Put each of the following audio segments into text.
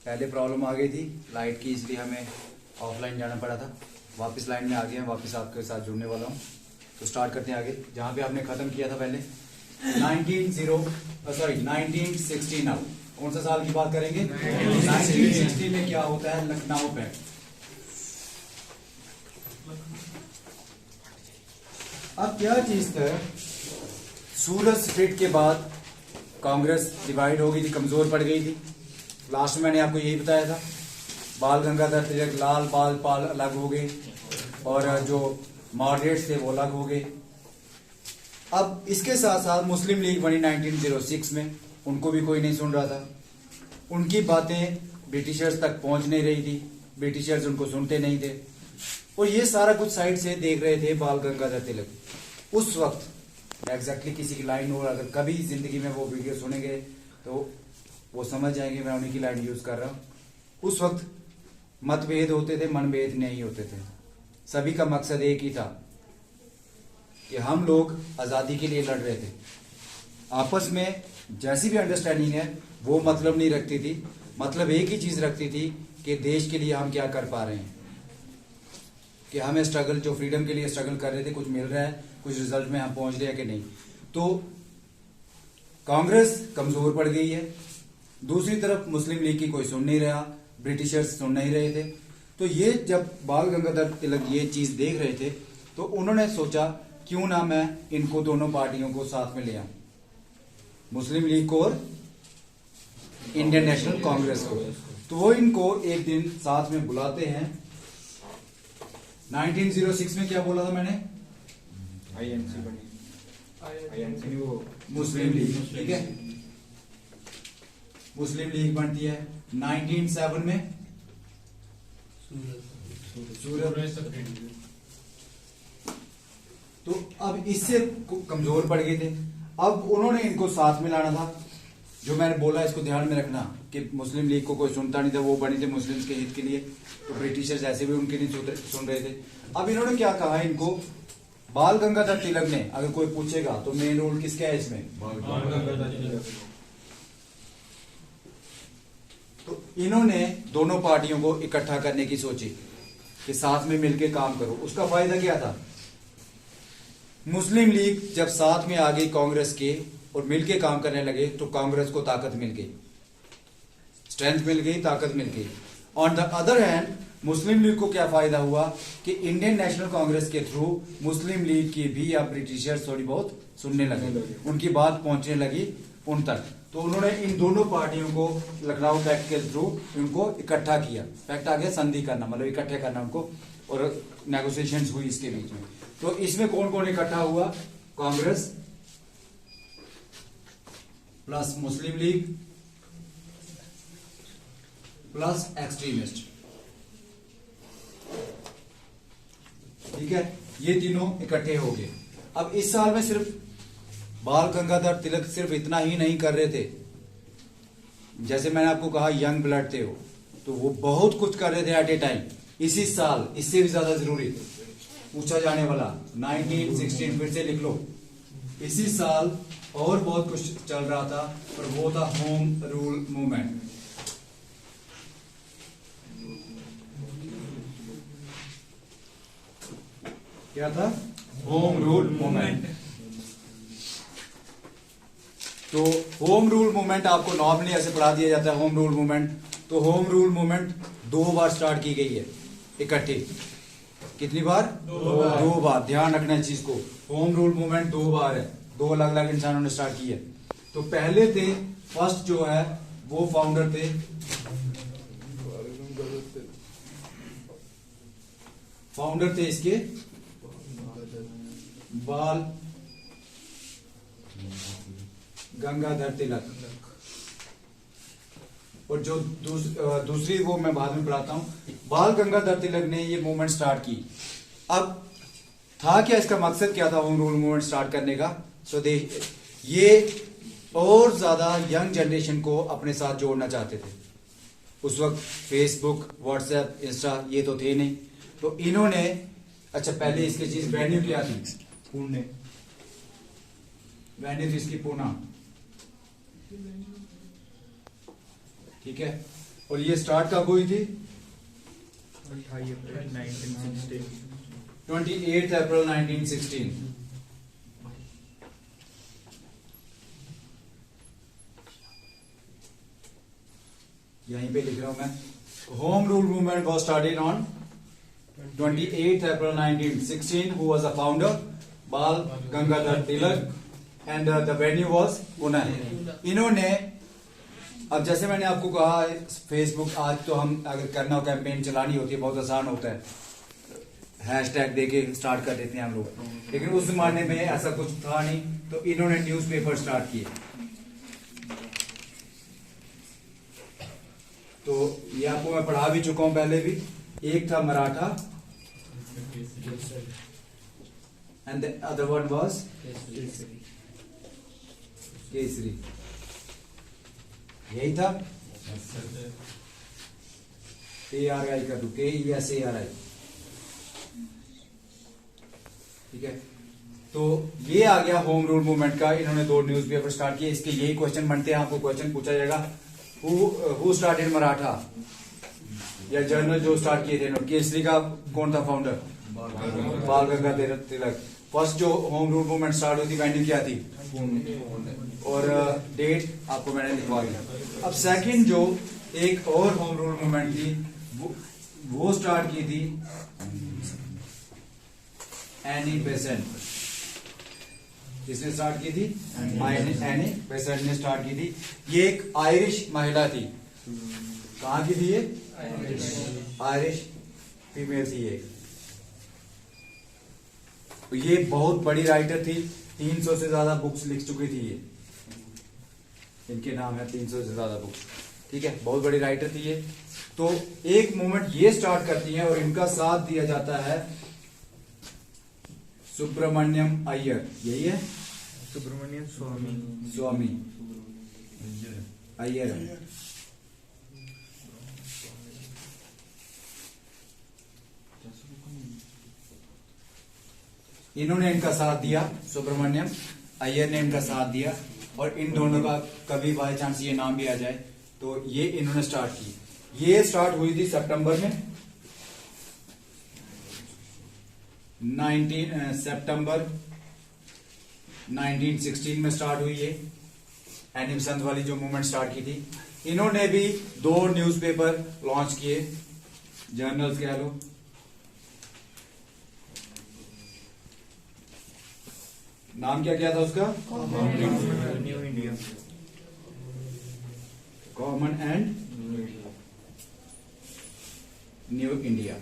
पहले प्रॉब्लम आ गई थी लाइट की, इसलिए हमें ऑफलाइन जाना पड़ा था। वापस लाइन में आ गए हैं, वापस आपके साथ जुड़ने वाला हूँ। तो स्टार्ट करते हैं आगे, जहाँ पे आपने खत्म किया था पहले 1960 नाउ। कौन सा साल की बात करेंगे? 1960 में क्या होता है? लखनऊ पैक्ट। अब क्या चीज था, सूरत स्प्लिट के बाद कांग्रेस डिवाइड हो गई थी, कमजोर पड़ गई थी। लास्ट में मैंने आपको यही बताया था, बाल गंगाधर तिलक, लाल बाल पाल अलग हो गए और जो मॉडरेट्स थे वो अलग हो गए। अब इसके साथ साथ मुस्लिम लीग बनी 1906 में, उनको भी कोई नहीं सुन रहा था। उनकी बातें ब्रिटिशर्स तक पहुंच नहीं रही थी, ब्रिटिशर्स उनको सुनते नहीं थे और ये सारा कुछ साइड से देख रहे थे बाल गंगाधर तिलक। उस वक्त एग्जैक्टली किसी की लाइन हो, अगर कभी जिंदगी में वो वीडियो सुनेंगे तो वो समझ जाएंगे मैं उन्हीं की लाइन यूज कर रहा हूं। उस वक्त मतभेद होते थे, मनभेद नहीं होते थे। सभी का मकसद एक ही था कि हम लोग आजादी के लिए लड़ रहे थे। आपस में जैसी भी अंडरस्टैंडिंग है वो मतलब नहीं रखती थी, मतलब एक ही चीज रखती थी कि देश के लिए हम क्या कर पा रहे हैं, कि हमें स्ट्रगल, जो फ्रीडम के लिए स्ट्रगल कर रहे थे, कुछ मिल रहा है, कुछ रिजल्ट में हम पहुंच रहे हैं कि नहीं। तो कांग्रेस कमजोर पड़ गई है, दूसरी तरफ मुस्लिम लीग की कोई सुन नहीं रहा, ब्रिटिशर्स सुन नहीं रहे थे। तो ये जब बाल गंगाधर तिलक ये चीज देख रहे थे तो उन्होंने सोचा क्यों ना मैं इनको दोनों पार्टियों को साथ में ले आऊं, मुस्लिम लीग को और इंडियन नेशनल कांग्रेस को। तो वो इनको एक दिन साथ में बुलाते हैं। 1906 में क्या बोला था मैंने? आईएनसी बनी, आईएनसी वो मुस्लिम लीग, ठीक है। मुस्लिम लीग बनती है 1907 में सूरत। तो अब इससे कमजोर पड़ गए थे। अब उन्होंने इनको साथ में लाना था। जो मैंने बोला इसको ध्यान में रखना कि मुस्लिम लीग को कोई सुनता नहीं था, वो बनी थी मुस्लिम्स के हित के लिए, तो ब्रिटिशर्स ऐसे भी उनके नहीं सुन रहे थे। अब इन्होंने क्या कहा इनको, बाल गंगाधर तिलक ने, अगर कोई पूछेगा तो मेन रोल किसका है इसमें? बाल गंगाधर तिलक। तो इन्होंने दोनों पार्टियों को इकट्ठा करने की सोची कि साथ में मिलकर काम करो। उसका फायदा क्या था? मुस्लिम लीग जब साथ में आ गई कांग्रेस के और मिलके काम करने लगे तो कांग्रेस को ताकत मिल गई, स्ट्रेंथ मिल गई, ताकत मिल गई। On the other hand Muslim league को क्या फायदा हुआ कि इंडियन नेशनल कांग्रेस के थ्रू मुस्लिम लीग की भी अब ब्रिटिशर्स थोड़ी बहुत सुनने लगे, उनकी बात पहुंचने लगी उन तक। तो उन्होंने इन दोनों पार्टियों को लखनऊ पैक्ट के थ्रू उनको इकट्ठा किया। पैक्ट आ गया संधि करना, मतलब इकट्ठे करना उनको, और नेगोशिएशंस हुई इसके बीच में। तो इसमें कौन कौन इकट्ठा हुआ? कांग्रेस प्लस मुस्लिम लीग प्लस एक्सट्रीमिस्ट, ठीक है, ये तीनों इकट्ठे हो गए। अब इस साल में सिर्फ बाल गंगाधर तिलक सिर्फ इतना ही नहीं कर रहे थे, जैसे मैंने आपको कहा यंग ब्लड थे वो, तो वो बहुत कुछ कर रहे थे एट ए टाइम। इसी साल इससे भी ज्यादा जरूरी पूछा जाने वाला 1916, फिर से लिख लो, इसी साल और बहुत कुछ चल रहा था, और वो था होम रूल मूवमेंट। क्या था? Home rule movement. तो होम रूल मूवमेंट आपको नॉर्मली ऐसे पढ़ा दिया जाता है, होम रूल मूवमेंट। तो होम रूल मूवमेंट 2 बार स्टार्ट की गई है इकट्ठी। कितनी बार? 2 बार। ध्यान रखना है चीज को, होम रूल मूवमेंट 2 बार है, 2 अलग अलग इंसानों ने स्टार्ट की है। तो पहले थे, फर्स्ट जो है वो फाउंडर थे इसके बाल गंगाधर तिलक, और जो दूसरी वो मैं बाद में पढ़ाता हूं। बाल गंगाधर तिलक ने ये मूवमेंट स्टार्ट की। अब था क्या, इसका मकसद क्या था होम रूल मूवमेंट स्टार्ट करने का? तो देख, ये और ज्यादा यंग जनरेशन को अपने साथ जोड़ना चाहते थे। उस वक्त फेसबुक, व्हाट्सएप, इंस्टा ये तो थे नहीं, तो इन्होंने, अच्छा पहले इसकी चीज वेन्यू क्या थी? पुणे, वेन्यू थी इसकी पूना, ठीक है। और ये स्टार्ट कब हुई थी? 28 अप्रैल 1916। 28 अप्रैल 1916। यहीं पे लिख रहा हूं मैं। Home rule movement was started on 28 April 1916, who was the founder Bal Gangadhar Tilak, and the venue was Pune. इन्होंने, अब जैसे मैंने आपको कहा, फेसबुक आज तो हम अगर करना हो, कैंपेन चलानी होती है, बहुत आसान होता है, हैशटैग देके स्टार्ट कर देते हैं हम लोग। लेकिन उस जमाने में ऐसा कुछ था नहीं, तो इन्होंने न्यूज़पेपर स्टार्ट किए। तो ये आपको मैं पढ़ा भी चुका हूं पहले भी। एक था Maratha and the other one was Kesari. यही था। ARI कर दो, KESARI। ठीक है, तो ये आ गया होम रूल मूवमेंट का। इन्होंने 2 न्यूज़पेपर स्टार्ट किए। इसके यही क्वेश्चन बनते हैं, आपको क्वेश्चन पूछा जाएगा, हु स्टार्टेड मराठा, या जर्नल जो स्टार्ट किए थे। केसरी का कौन था फाउंडर? बाल गंगाधर तिलक। फर्स्ट जो होम रूल मूवमेंट स्टार्ट हुई थी, वेन्यू क्या थी और डेट आपको मैंने लिखवा दिया। अब सेकंड जो एक और होम रूल मूवमेंट थी, वो स्टार्ट की थी एनी बेसेंट। किसने स्टार्ट की थी? एनी बेसेंट ने स्टार्ट की थी। ये एक आयरिश महिला थी। कहाँ की थी ये? आयरिश फीमेल थी ये। ये बहुत बड़ी राइटर थी, 300 से ज्यादा बुक्स लिख चुकी थी ये। इनके नाम है 300 से ज्यादा बुक्स। ठीक है, बहुत बड़ी राइटर थी ये। तो एक मूवमेंट ये स्टार्ट करती है और इनका साथ दिया जाता है सुब्रमण्यम अय्यर। यही है सुब्रमण्यम स्वामी अय्यर। इन्होंने इनका साथ दिया, सुब्रमण्यम अय्यर ने इनका साथ दिया। और इन दोनों का कभी बाय चांस ये नाम भी आ जाए, तो ये इन्होंने स्टार्ट की। ये स्टार्ट हुई थी सितंबर में, सितंबर 1916 में स्टार्ट हुई ये एनी बेसेंट वाली जो मूवमेंट स्टार्ट की थी। इन्होंने भी 2 न्यूज़पेपर लॉन्च किए, जर्नल्स कह लो। नाम क्या क्या था उसका? New India, common and new India.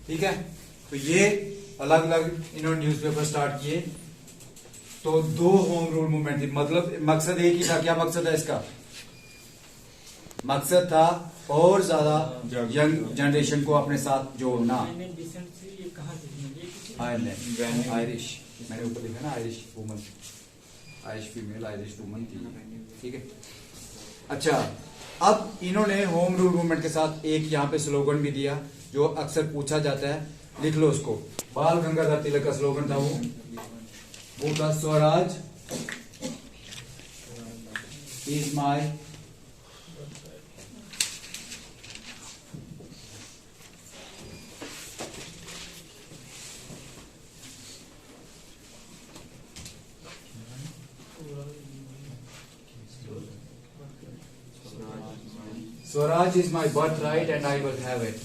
ठीक है, तो ये अलग अलग इन्होंने न्यूज़पेपर स्टार्ट किए। तो 2 होम रूल मूवमेंट थी, मतलब मकसद एक ही था। क्या मकसद है इसका? मकसद था और ज्यादा यंग जनरेशन को अपने साथ जोड़ना। आयरलैंड, आयरिश, मैंने ऊपर लिखा ना, Irish woman, Irish female, Irish woman थी। ठीक है, अच्छा, अब इन्होंने होम रूल मूवमेंट के साथ एक यहाँ पे स्लोगन भी दिया, जो अक्सर पूछा जाता है, लिख लो उसको। बाल गंगाधर तिलक का स्लोगन था वो था Swaraj is my Swaraj is my birth right and I will have it.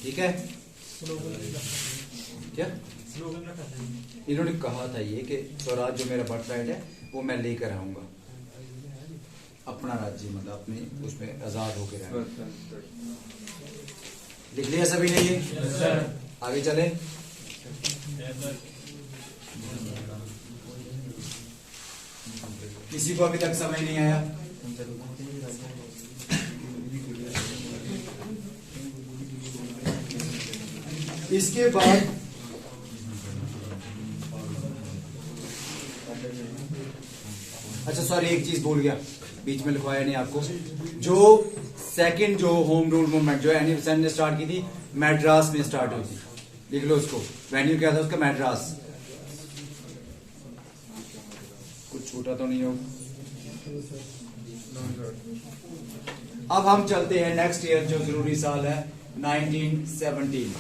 ठीक है, क्या इन्होंने कहा था ये कि स्वराज जो मेरा बर्थ राइट है वो मैं लेकर आऊंगा, अपना राज्य, मतलब अपने उसमें आजाद होकर रहूंगा। लिख लिया सभी ने ये? आगे चले। किसी को अभी तक समझ नहीं आया? इसके बाद अच्छा सॉरी, एक चीज भूल गया, बीच में लिखवाया नहीं आपको। जो सेकंड जो होम रूल मूवमेंट जो एनी बेसेंट ने स्टार्ट की थी, मैड्रास में स्टार्ट हुई थी। लिख लो उसको, वेन्यू क्या था उसका? मैड्रास। कुछ छूटा तो नहीं होगा? अब हम चलते हैं नेक्स्ट ईयर, जो जरूरी साल है 1917।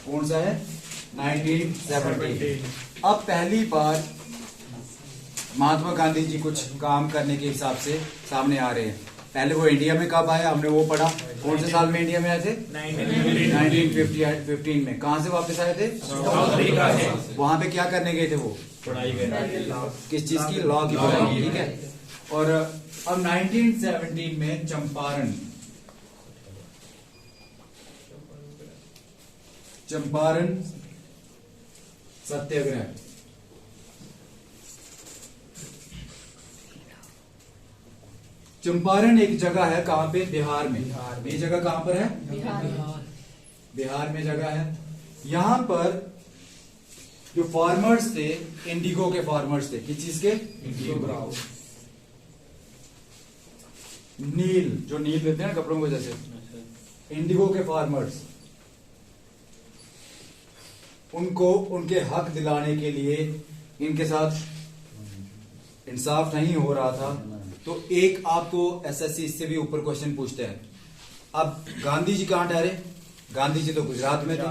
कौन सा है? 1917। अब पहली बार महात्मा गांधी जी कुछ काम करने के हिसाब से सामने आ रहे हैं। पहले वो इंडिया में कब आए, हमने वो पढ़ा। कौन से साल में इंडिया में आए थे? 1915 में। कहां से वापस आए थे? वहां पे क्या करने गए थे वो? पढ़ाई किस चीज की? लॉ की पढ़ाई। ठीक है। और अब 1917 में चंपारण सत्याग्रह। चंपारण एक जगह है, कहां पे? बिहार में। ये जगह कहां पर है? बिहार में जगह है। यहां पर जो फार्मर्स थे, इंडिगो के फार्मर्स थे। किस चीज के? नील, जो नील देते हैं ना कपड़ों की वजह से, इंडिगो के फार्मर्स, उनको उनके हक दिलाने के लिए इनके साथ इंसाफ नहीं हो रहा था। तो एक आपको एसएससी इससे भी ऊपर क्वेश्चन पूछते हैं। अब गांधी जी कहां ठहरे? गांधी जी तो गुजरात में थे।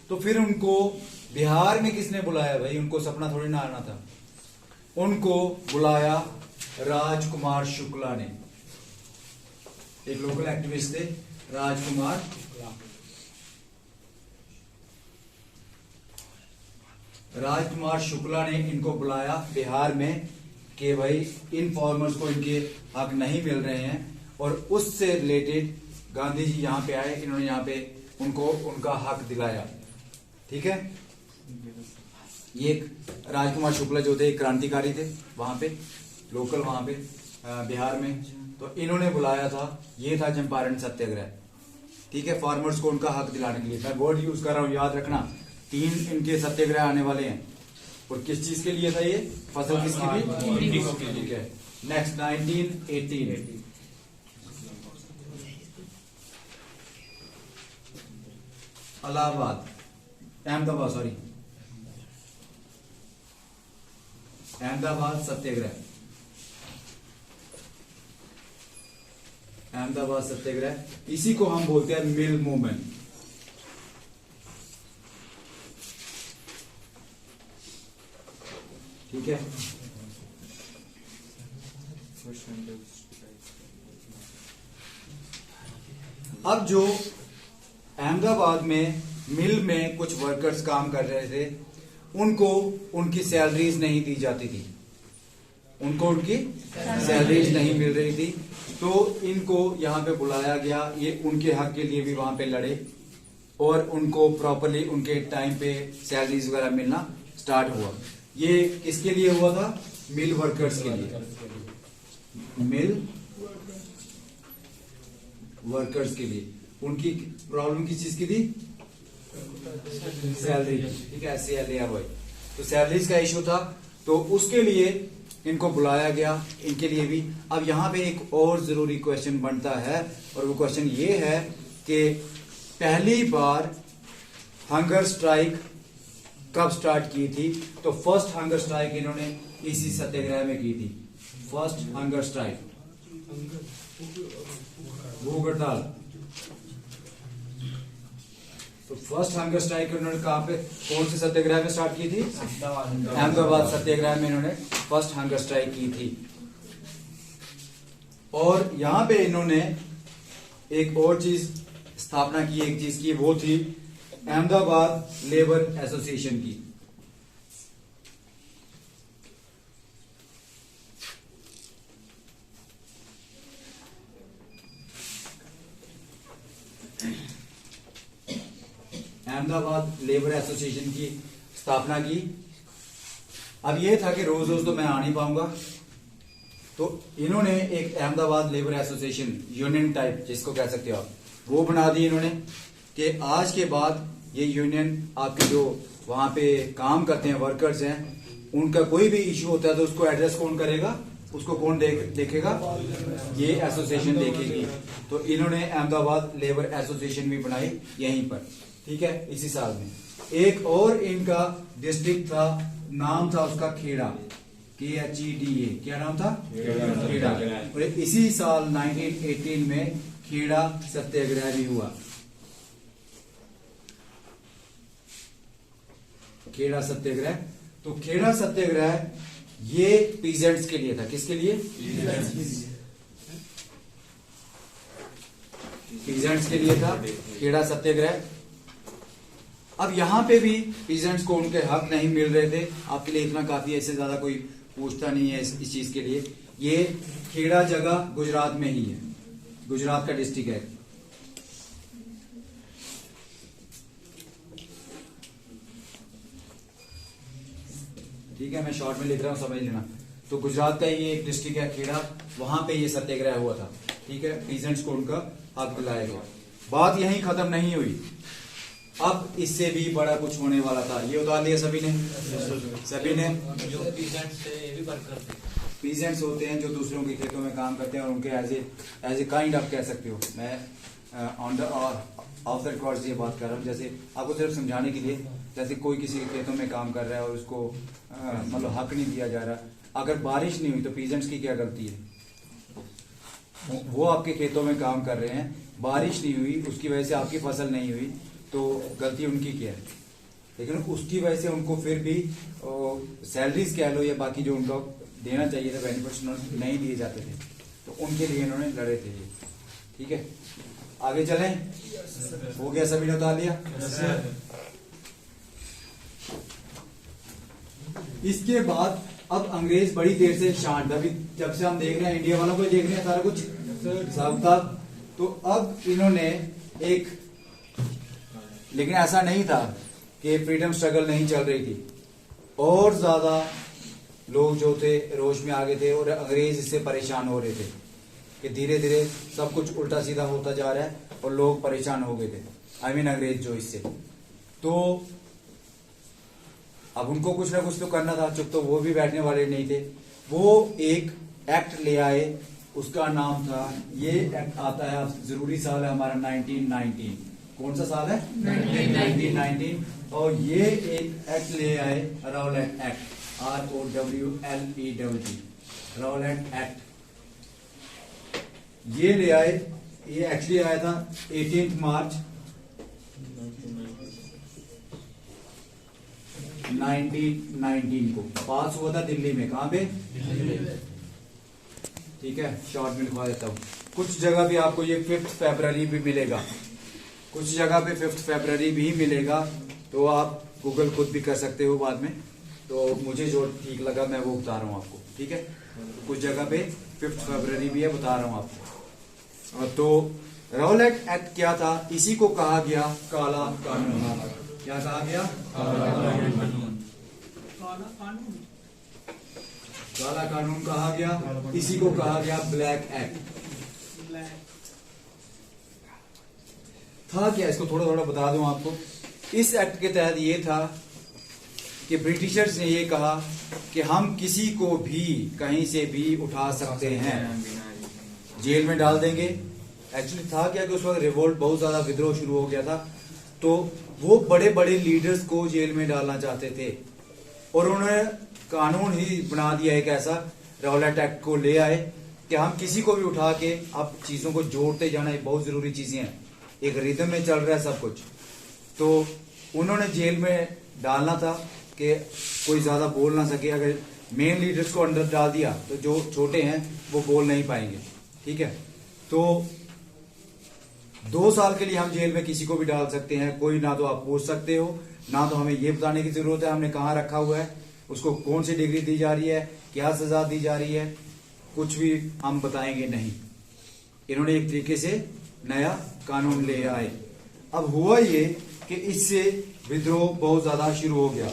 तो फिर उनको बिहार में किसने बुलाया भाई? उनको सपना थोड़ी ना आना था। उनको बुलाया राजकुमार शुक्ला ने। एक लोकल एक्टिविस्ट थे राजकुमार। राजकुमार शुक्ला ने इनको बुलाया बिहार में कि भाई इन फार्मर्स को इनके हक नहीं मिल रहे हैं, और उससे रिलेटेड गांधी जी यहां पे आए। इन्होंने यहां पे उनको उनका हक दिलाया। ठीक है। ये राजकुमार शुक्ला जो थे क्रांतिकारी थे वहां पे, लोकल वहां पे बिहार में। तो इन्होंने बुलाया था। ये था चंपारण सत्याग्रह। ठीक है। फार्मर्स को उनका हक दिलाने के लिए। मैं वर्ड यूज कर रहा हूं, याद रखना। 3 इनके सत्याग्रह आने वाले हैं। और किस चीज के लिए था ये? फसल किसकी भी? ठीक है। नेक्स्ट 1918। अहमदाबाद सत्याग्रह। अहमदाबाद सत्याग्रह, इसी को हम बोलते हैं मिल मूवमेंट। ठीक है। अब जो अहमदाबाद में मिल में कुछ वर्कर्स काम कर रहे थे, उनको उनकी सैलरीज नहीं दी जाती थी। उनको उनकी सैलरीज नहीं मिल रही थी। तो इनको यहां पे बुलाया गया। ये उनके हक के लिए भी वहां पे लड़े, और उनको प्रॉपरली उनके टाइम पे सैलरीज वगैरह मिलना स्टार्ट हुआ। ये किसके लिए हुआ था? मिल वर्कर्स के लिए। मिल वर्कर्स के लिए उनकी प्रॉब्लम किस चीज की थी? सैलरी। ठीक है। SALARY। तो सैलरीज का इशू था, तो उसके लिए इनको बुलाया गया। इनके लिए भी। अब यहां पे एक और जरूरी क्वेश्चन बनता है, और वो क्वेश्चन ये है कि पहली बार हंगर स्ट्राइक कब स्टार्ट की थी? तो फर्स्ट हंगर स्ट्राइक इन्होंने इसी सत्याग्रह में की थी। फर्स्ट हंगर स्ट्राइक, भूख हड़ताल। तो फर्स्ट हंगर स्ट्राइक उन्होंने कहां पे, कौन से सत्याग्रह में स्टार्ट की थी? अहमदाबाद सत्याग्रह में इन्होंने फर्स्ट हंगर स्ट्राइक की थी। और यहां पे इन्होंने एक और चीज स्थापना की, एक चीज की, वो थी अहमदाबाद लेबर एसोसिएशन की। अहमदाबाद लेबर एसोसिएशन की स्थापना की। अब यह था कि रोज रोज तो मैं आ नहीं पाऊंगा, तो इन्होंने एक Ahmedabad labour association, union type जिसको कह सकते हो आप, वो बना दी इन्होंने कि आज के बाद ये यूनियन आपके जो वहां पे काम करते हैं वर्कर्स हैं, उनका कोई भी इश्यू होता है तो उसको एड्रेस कौन करेगा, उसको कौन देखेगा, ये एसोसिएशन देखेगी। तो इन्होंने अहमदाबाद लेबर एसोसिएशन भी बनाई यहीं पर। ठीक है। इसी साल में एक और इनका डिस्ट्रिक्ट था, नाम था उसका खेड़ा। KHEDA, क्या नाम था? खेड़ा। और इसी साल 1918 में खेड़ा सत्याग्रह भी हुआ। खेड़ा सत्याग्रह, तो खेड़ा सत्याग्रह ये पीजेंट्स के लिए था। किसके लिए? पीजेंट्स के लिए था खेड़ा सत्याग्रह। अब यहां पे भी पीजेंट्स को उनके हक नहीं मिल रहे थे। आपके लिए इतना काफी, ऐसे ज्यादा कोई पूछता नहीं है इस चीज के लिए। ये खेड़ा जगह गुजरात में ही है, गुजरात का डिस्ट्रिक्ट है। ठीक है, मैं शॉर्ट में लिख रहा हूं, समझ लेना। तो गुजरात का ये एक डिस्ट्रिक्ट है खेड़ा, वहां पे ये सत्याग्रह हुआ था। ठीक है, पीजेंट्स को उनका हक दिलाया गया। बात यहीं खत्म नहीं हुई, अब इससे भी बड़ा कुछ होने वाला था। ये उतार लिया सभी ने? सभी ने। जो पीजेंट्स थे ये भी वर्कर थे। पीजेंट्स होते हैं जो दूसरों के खेतों में काम करते हैं, और उनके एज ए काइंड आप कह सकते हो। मैं on the of the record ये बात कर रहा हूँ, जैसे आपको सिर्फ समझाने के लिए। जैसे कोई किसी के खेतों में काम कर रहा है और उसको मतलब हक नहीं दिया जा रहा। अगर बारिश नहीं हुई तो पीजेंट्स की क्या गलती है? वो आपके खेतों में काम कर रहे हैं, बारिश नहीं हुई, उसकी वजह से आपकी फसल नहीं हुई, तो गलती उनकी क्या है? लेकिन उसकी वजह से उनको फिर भी सैलरीज कह लो या बाकी जो उनको देना चाहिए था बेनिफिट्स नहीं दिए जाते थे, तो उनके लिए इन्होंने लड़े थे ये। ठीक है, आगे चलें। हो गया, सभी ने उतार लिया? इसके बाद अब अंग्रेज बड़ी देर से शांत, अभी जब से हम देख रहे हैं इंडिया वालों को देख रहे हैं सारा कुछ सब तक। तो अब इन्होंने एक, लेकिन ऐसा नहीं था कि फ्रीडम स्ट्रगल नहीं चल रही थी, और ज्यादा लोग जो थे रोष में आ गए थे, और अंग्रेज इससे परेशान हो रहे थे कि धीरे धीरे सब कुछ उल्टा सीधा होता जा रहा है, और लोग परेशान हो गए थे। आई मीन अंग्रेज जो इससे, तो अब उनको कुछ ना कुछ तो करना था, चुप तो वो भी बैठने वाले नहीं थे। वो एक एक्ट ले आए, उसका नाम था, ये एक्ट आता है, जरूरी साल है हमारा 1919। कौन सा साल है? 1919। और ये एक एक्ट ले आए, Rowlatt act, ROWLET, Rowlatt act. ये ले आए, ये एक्चुअली आया था 18 मार्च 1919 को पास हुआ था दिल्ली में। कहां पे? ठीक है, शॉर्ट में लिखवा देता हूं। कुछ जगह भी आपको ये 5 फरवरी भी मिलेगा, कुछ जगह पे 5 फरवरी भी मिलेगा, तो आप गूगल खुद भी कर सकते हो बाद में। तो मुझे जो ठीक लगा मैं वो बता रहा हूं आपको। ठीक है, कुछ जगह पे 5 फरवरी भी है, बता रहा हूं आपको। तो राउलेट एक्ट क्या था? इसी को कहा गया काला कानून। क्या कहा गया? काला कानून कहा गया। इसी को कहा गया ब्लैक एक्ट। था क्या? इसको थोड़ा थोड़ा बता दूं आपको। इस एक्ट के तहत ये था कि ब्रिटिशर्स ने ये कहा कि हम किसी को भी कहीं से भी उठा सकते हैं, जेल में डाल देंगे। एक्चुअली था क्या कि उस वक्त रिवोल्ट, बहुत ज्यादा विद्रोह शुरू हो गया था, तो वो बड़े बड़े लीडर्स को जेल में डालना चाहते थे, और उन्होंने कानून ही बना दिया एक ऐसा, राउलेट एक्ट को ले आए कि हम किसी को भी उठा के, अब चीजों को जोड़ते जाना, ये बहुत जरूरी चीजें हैं, एक रिदम में चल रहा है सब कुछ। तो उन्होंने जेल में डालना था कि कोई ज्यादा बोल ना सके। अगर मेन लीडर्स को अंदर डाल दिया तो जो छोटे हैं वो बोल नहीं पाएंगे। ठीक है, तो 2 साल के लिए हम जेल में किसी को भी डाल सकते हैं, कोई ना तो आप पूछ सकते हो, ना तो हमें ये बताने की जरूरत है हमने कहाँ रखा हुआ है, उसको कौन सी डिग्री दी जा रही है, क्या सजा दी जा रही है, कुछ भी हम बताएंगे नहीं। इन्होंने एक तरीके से नया कानून ले आए। अब हुआ ये कि इससे विद्रोह बहुत ज्यादा शुरू हो गया।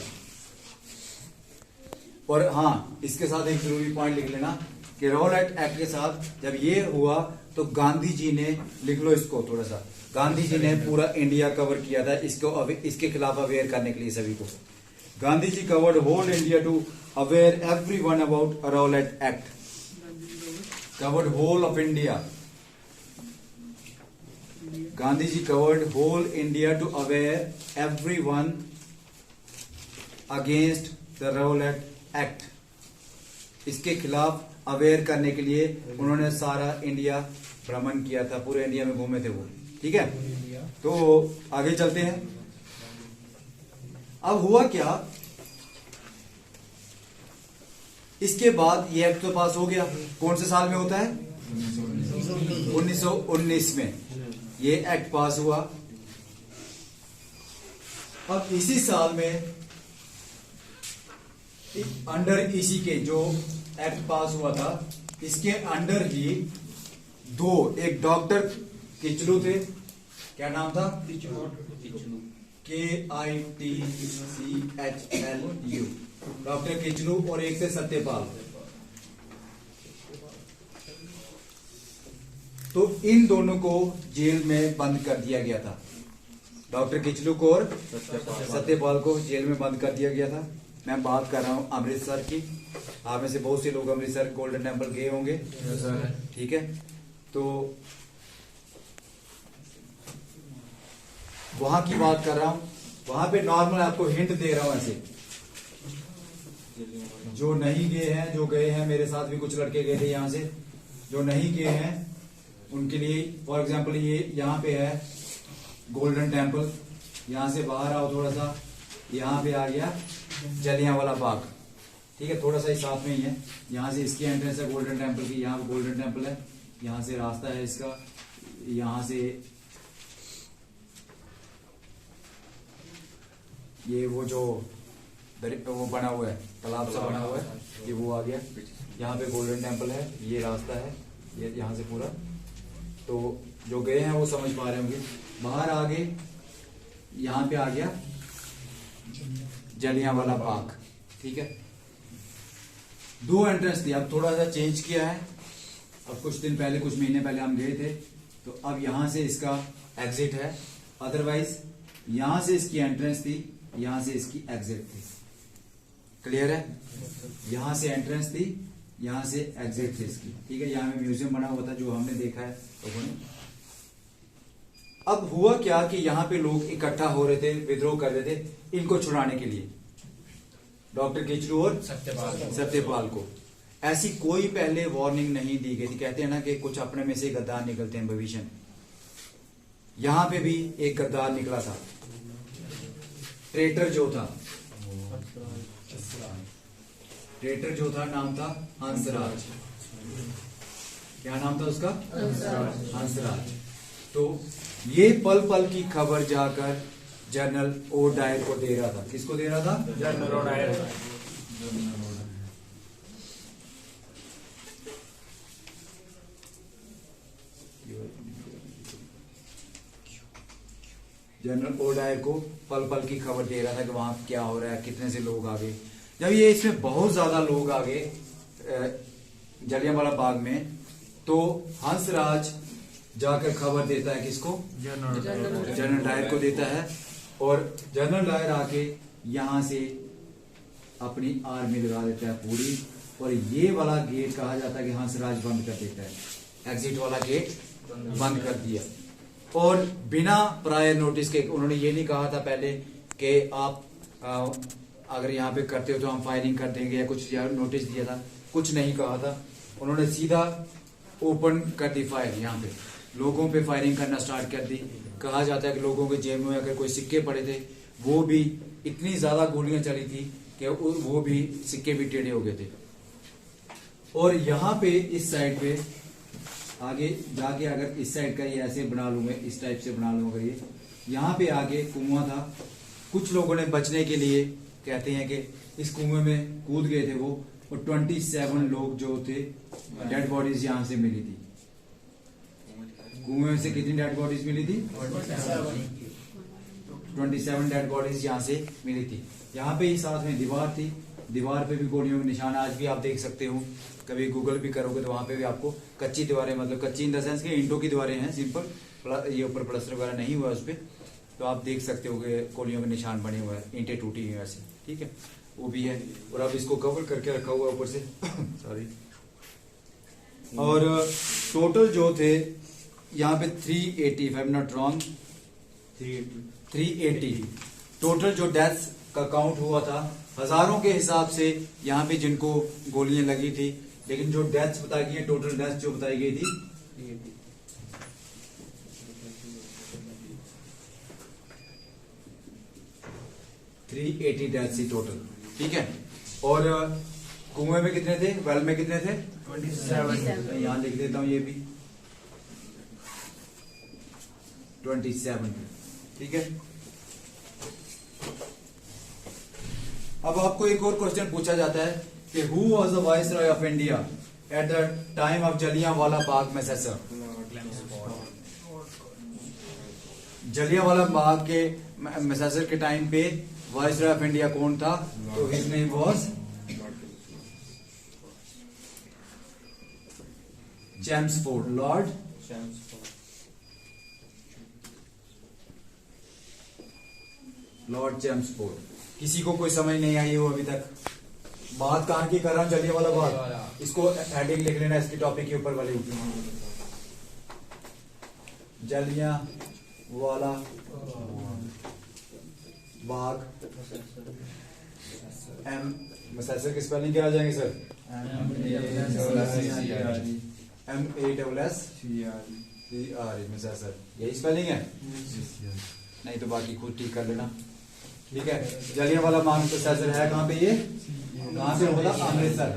और हाँ, इसके साथ एक जरूरी पॉइंट लिख लेना कि राउलेट एक्ट के साथ जब ये हुआ तो गांधी जी ने, लिख लो इसको थोड़ा सा, गांधी जी ने पूरा इंडिया कवर किया था इसको, इसके खिलाफ अवेयर करने के लिए सभी को। Gandhi ji covered whole India to aware everyone about Rowlatt act, covered whole of India. Gandhi ji covered whole India to aware everyone against the Rowlatt act. इसके खिलाफ अवेयर करने के लिए उन्होंने सारा इंडिया भ्रमण किया था, पूरे इंडिया में घूमे थे वो। ठीक है, तो आगे चलते हैं। अब हुआ क्या, इसके बाद ये एक्ट तो पास हो गया। कौन से साल में होता है? 1919 में ये एक्ट पास हुआ। अब इसी साल में अंडर इसी के जो एक्ट पास हुआ था, इसके अंडर ही एक डॉक्टर किचलू थे। क्या नाम था? KITCHLU, डॉक्टर किचलू, और एक थे सत्यपाल। तो इन दोनों को जेल में बंद कर दिया गया था। डॉक्टर किचलू को और सत्यपाल को जेल में बंद कर दिया गया था। मैं बात कर रहा हूं अमृतसर की। आप में से बहुत से लोग अमृतसर गोल्डन टेम्पल गए होंगे। ठीक है, तो वहां की बात कर रहा हूं। वहां पे नॉर्मल आपको हिंट दे रहा हूं ऐसे। जो नहीं गए हैं, जो गए हैं, मेरे साथ भी कुछ लड़के गए थे यहां से, जो नहीं गए हैं उनके लिए फॉर एग्जांपल ये यहाँ पे है गोल्डन टेम्पल। यहां से बाहर आओ थोड़ा सा, यहाँ पे आ गया जलियांवाला बाग। ठीक है, थोड़ा सा ही साथ में ही है। यहाँ से इसकी एंट्रेंस है गोल्डन टेम्पल की। यहाँ पे गोल्डन टेम्पल है, यहाँ से रास्ता है इसका। यहाँ से ये वो जो वो बना हुआ है, तालाब सा बना हुआ है, ये वो आ गया। यहाँ पे गोल्डन टेम्पल है, ये रास्ता है, ये यहाँ से पूरा। तो जो गए हैं वो समझ पा रहे होंगे। बाहर आगे यहाँ पे आ गया जलियांवाला बाग। ठीक है, 2 एंट्रेंस थी, अब थोड़ा सा चेंज किया है। अब कुछ दिन पहले, कुछ महीने पहले हम गए थे, तो अब यहां से इसका एग्जिट है। अदरवाइज यहां से इसकी एंट्रेंस थी, यहां से इसकी एग्जिट थी। क्लियर है? यहां से एंट्रेंस थी, यहां से एग्जिट थी इसकी। ठीक है, यहां में म्यूजियम बना हुआ था जो हमने देखा है लोगों ने। अब हुआ क्या कि यहां पे लोग इकट्ठा हो रहे थे, विद्रोह कर रहे थे इनको छुड़ाने के लिए, डॉक्टर किचलू और सत्यपाल को। ऐसी कोई पहले वार्निंग नहीं दी गई थी। कहते हैं ना कि कुछ अपने में से गद्दार निकलते हैं भविष्य में। यहां पे भी एक गद्दार निकला था, ट्रेटर जो था, ट्रेटर जो था, नाम था हंसराज। क्या नाम था उसका? हंसराज। तो ये पल पल की खबर जाकर जनरल ओ डायर को दे रहा था। किसको दे रहा था? General O Dyer. General O Dyer को पल पल की खबर दे रहा था कि वहां क्या हो रहा है, कितने से लोग आ गए। जब ये इसमें बहुत ज्यादा लोग आ गए जलियांवाला बाग में, तो हंसराज जाकर खबर देता है किसको? जनरल डायर को देता है। और जनरल डायर आके यहां से अपनी आर्मी लगा देता है पूरी, और ये वाला गेट कहा जाता है कि हंसराज बंद कर देता है। एग्जिट वाला गेट बंद कर दिया, और बिना प्रायर नोटिस के। उन्होंने ये नहीं कहा था पहले कि आप अगर यहाँ पे करते हो तो हम फायरिंग कर देंगे, या कुछ नोटिस दिया था, कुछ नहीं कहा था। उन्होंने सीधा ओपन कर दी फायर, यहाँ पे लोगों पे फायरिंग करना स्टार्ट कर दी। कहा जाता है कि लोगों के जेब में अगर कोई सिक्के पड़े थे, वो भी इतनी ज्यादा गोलियां चली थी कि वो भी सिक्के भी टेढ़े हो गए थे। और यहाँ पे इस साइड पे आगे जाके, अगर इस साइड का ये ऐसे बना लूंगा, इस टाइप से बना लूंगा, ये यहाँ पे आगे कुआं था। कुछ लोगों ने बचने के लिए कहते हैं कि इस कुएं में कूद गए थे वो, और 27 लोग जो थे डेड बॉडीज यहाँ से मिली थी। कुएं से कितनी डेड बॉडीज मिली थी? 27 डेड बॉडीज यहाँ से मिली थी। यहाँ पे ही साथ में दीवार थी, दीवार पे भी गोलियों के निशान आज भी आप देख सकते हो। कभी गूगल भी करोगे तो वहां पे भी आपको कच्ची दीवारें, मतलब कच्ची इन द सेंस के ईंटों की दीवारें हैं, सिंपल, ये ऊपर प्लास्टर वगैरह नहीं हुआ उस पर, तो आप देख सकते हो कि गोलियों के निशान बने हुए हैं, ईंटें टूटी हुई हैं वैसे। ठीक है, वो भी है। और अब इसको कवर करके रखा हुआ ऊपर से सॉरी। और टोटल जो थे यहाँ पे 380, if I am not wrong, 380 total जो डेथ्स का काउंट हुआ था हजारों के हिसाब से यहाँ पे जिनको गोलियां लगी थी, लेकिन जो डेथ्स बताई गई, टोटल डेथ्स जो बताई गई थी 380 डेथ्स थी टोटल, ठीक है। और कुएं में कितने थे, वेल में कितने थे 27। यहां लिख देता हूं ये भी 27, ठीक है। अब आपको एक और क्वेश्चन पूछा जाता है कि who was the viceroy of India at the time of Jallianwala Bagh massacre. Jallianwala Bagh के मैसेसर के टाइम पे वाइसरॉय ऑफ इंडिया कौन था? तो his name was Chelmsford, Lord Chelmsford. किसी को कोई समझ नहीं आई हो अभी तक? बात कहां की कर रहा हूं? जलियांवाला बाग। इसको हेडिंग लिख लेना इसकी टॉपिक के ऊपर वाले। जलियांवाला बाग, एम मैसेसर की स्पेलिंग क्या आ जाएंगे सर? MASSER, मैसेसर, यही स्पेलिंग है? नहीं तो बाकी खुद ठीक कर लेना, ठीक है। जलियांवाला बाग मैसेसर है कहाँ पे? ये कहाँ से होगा? अमृतसर।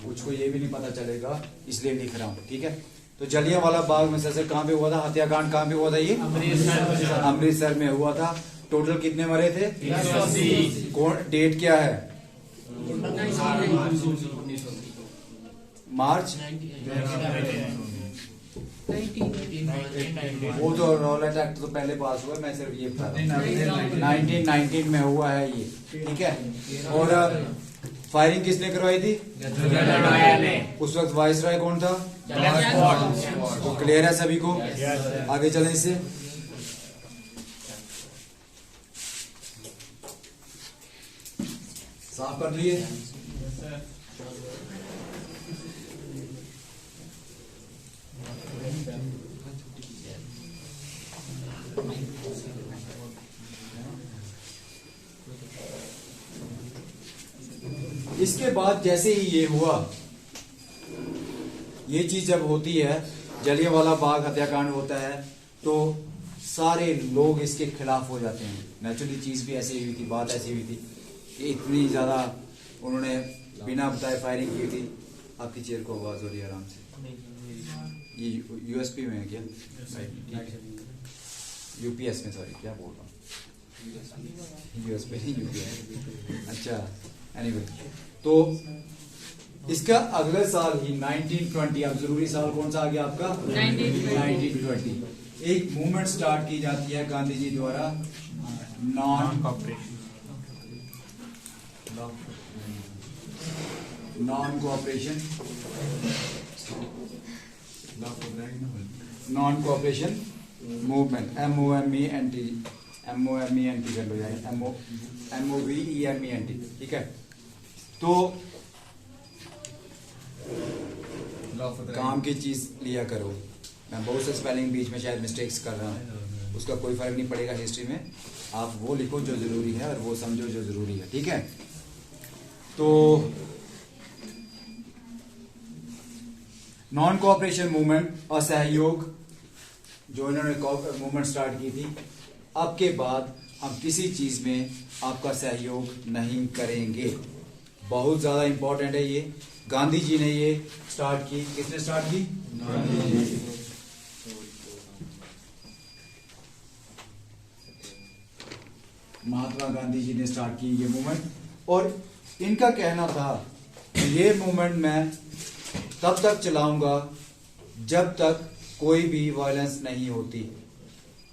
कुछ को ये भी नहीं पता चलेगा इसलिए लिख रहा हूँ, ठीक है। तो जलियांवाला बाग मैसेसर कहाँ पे हुआ था? हत्याकांड कहाँ पे हुआ था? ये अमृतसर में हुआ था। टोटल कितने मरे थे? 380। कौन? डेट क्या है? मार्च। वो तो रॉलेट एक्ट तो पहले पास हुआ, मैं सिर्फ ये बता रहा हूं 1919 में हुआ है ये, ठीक है। और फायरिंग किसने करवाई थी? उस वक्त वाइसरॉय कौन था? तो क्लियर है सभी को? आगे चलें इससे। साफ कर दिए? इसके बाद जैसे ही ये हुआ, ये चीज जब होती है, जलियांवाला बाग हत्याकांड होता है, तो सारे लोग इसके खिलाफ हो जाते हैं। नेचुरली चीज भी ऐसी हुई थी, बात ऐसी हुई थी कि इतनी ज्यादा उन्होंने बिना बताए फायरिंग की थी। आपकी चेयर को आवाज हो रही है आराम से। ये यूएसपी में है क्या? यूपीएस में, सॉरी क्या बोल रहा हूँ, यूएसपी नहीं यूपीएस। अच्छा, एनीवे, तो इसका अगले साल ही 1920, अब जरूरी साल कौन सा आ गया आपका? 1920। एक मूवमेंट स्टार्ट की जाती है गांधी जी द्वारा, नॉन कोऑपरेशन मूवमेंट, MOVENT कर लो जाए, MOVENT, ठीक है। तो काम की चीज लिया करो। मैं बहुत से स्पेलिंग बीच में शायद मिस्टेक्स कर रहा हूँ, उसका कोई फर्क नहीं पड़ेगा हिस्ट्री में। आप वो लिखो जो जरूरी है और वो समझो जो जरूरी है, ठीक है। तो नॉन कोऑपरेशन मूवमेंट, असहयोग, जो इन्होंने मूवमेंट स्टार्ट की थी, अब के बाद हम किसी चीज में आपका सहयोग नहीं करेंगे। बहुत ज्यादा इंपॉर्टेंट है ये। गांधी जी ने ये स्टार्ट की। किसने स्टार्ट की? गांधी जी। महात्मा गांधी जी ने स्टार्ट की ये मूवमेंट, और इनका कहना था कि ये मूवमेंट मैं तब तक चलाऊंगा जब तक कोई भी वायलेंस नहीं होती।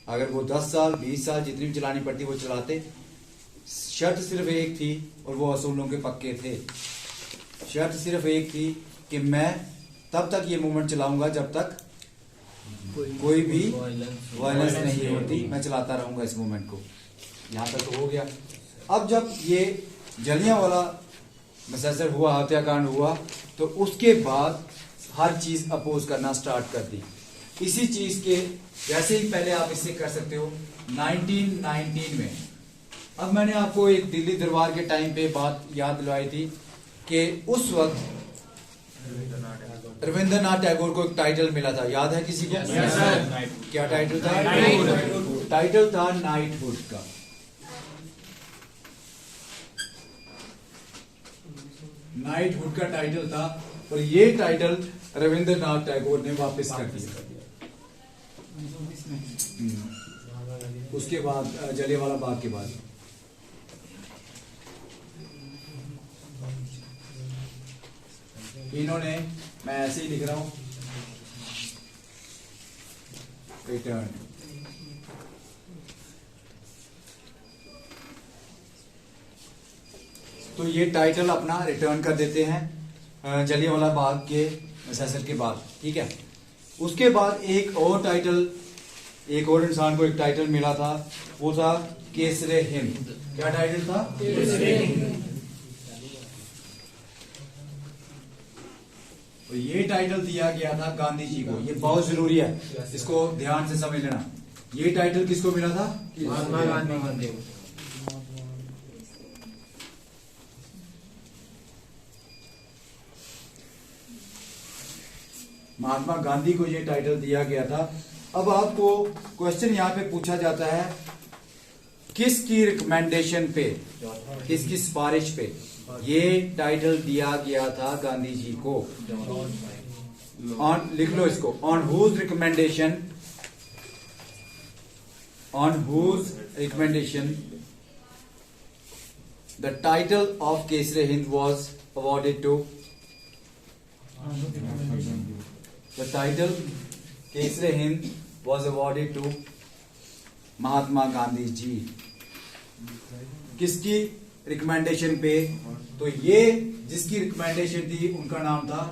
अगर वो 10 साल 20 साल जितनी भी चलानी पड़ती वो चलाते। शर्त सिर्फ एक थी, और वो असूलों के पक्के थे। शर्त सिर्फ एक थी कि मैं तब तक ये मूवमेंट चलाऊंगा जब तक कोई भी वायलेंस नहीं होती, मैं चलाता रहूंगा इस मूवमेंट को। यहां तक तो हो गया। अब जब ये जलियांवाला मैसेसर हुआ, हत्याकांड हुआ, तो उसके बाद हर चीज अपोज करना स्टार्ट कर दी। इसी चीज के जैसे ही पहले आप इससे कर सकते हो, 1919 में अब मैंने आपको एक दिल्ली दरबार के टाइम पे बात याद दिलवाई थी कि उस वक्त रविंद्रनाथ टैगोर को एक टाइटल मिला था, याद है किसी को? Yes, sir. क्या टाइटल था? Knighthood. टाइटल था नाइटहुड का। नाइटहुड का टाइटल था और ये टाइटल रविंद्रनाथ टैगोर ने वापस कर दिया। उसके बाद जलियांवाला बाग के बाद इन्होंने, मैं ऐसे ही लिख रहा हूं, रिटर्न। तो ये टाइटल अपना रिटर्न कर देते हैं जलियांवाला बाग के मसैसर के बाद, ठीक है। उसके बाद एक और टाइटल, एक और इंसान को एक टाइटल मिला था, वो था केसरे हिंद। क्या टाइटल था? केसरे हिंद। और ये टाइटल दिया गया था गांधी जी को। ये बहुत जरूरी है, इसको ध्यान से समझ लेना। ये टाइटल किसको मिला था? महात्मा गांधी। महात्मा गांधी को ये टाइटल दिया गया था। अब आपको क्वेश्चन यहाँ पे पूछा जाता है, किसकी रिकमेंडेशन पे, किसकी सिफारिश पे ये टाइटल दिया गया था गांधी जी को? ऑन, लिख लो इसको, on whose recommendation, on whose recommendation the title of Kaiser Hind was awarded to, the title Kaiser Hind was awarded to Mahatma Gandhi ji. किसकी रिकमेंडेशन पे? तो ये जिसकी रिकमेंडेशन थी उनका नाम था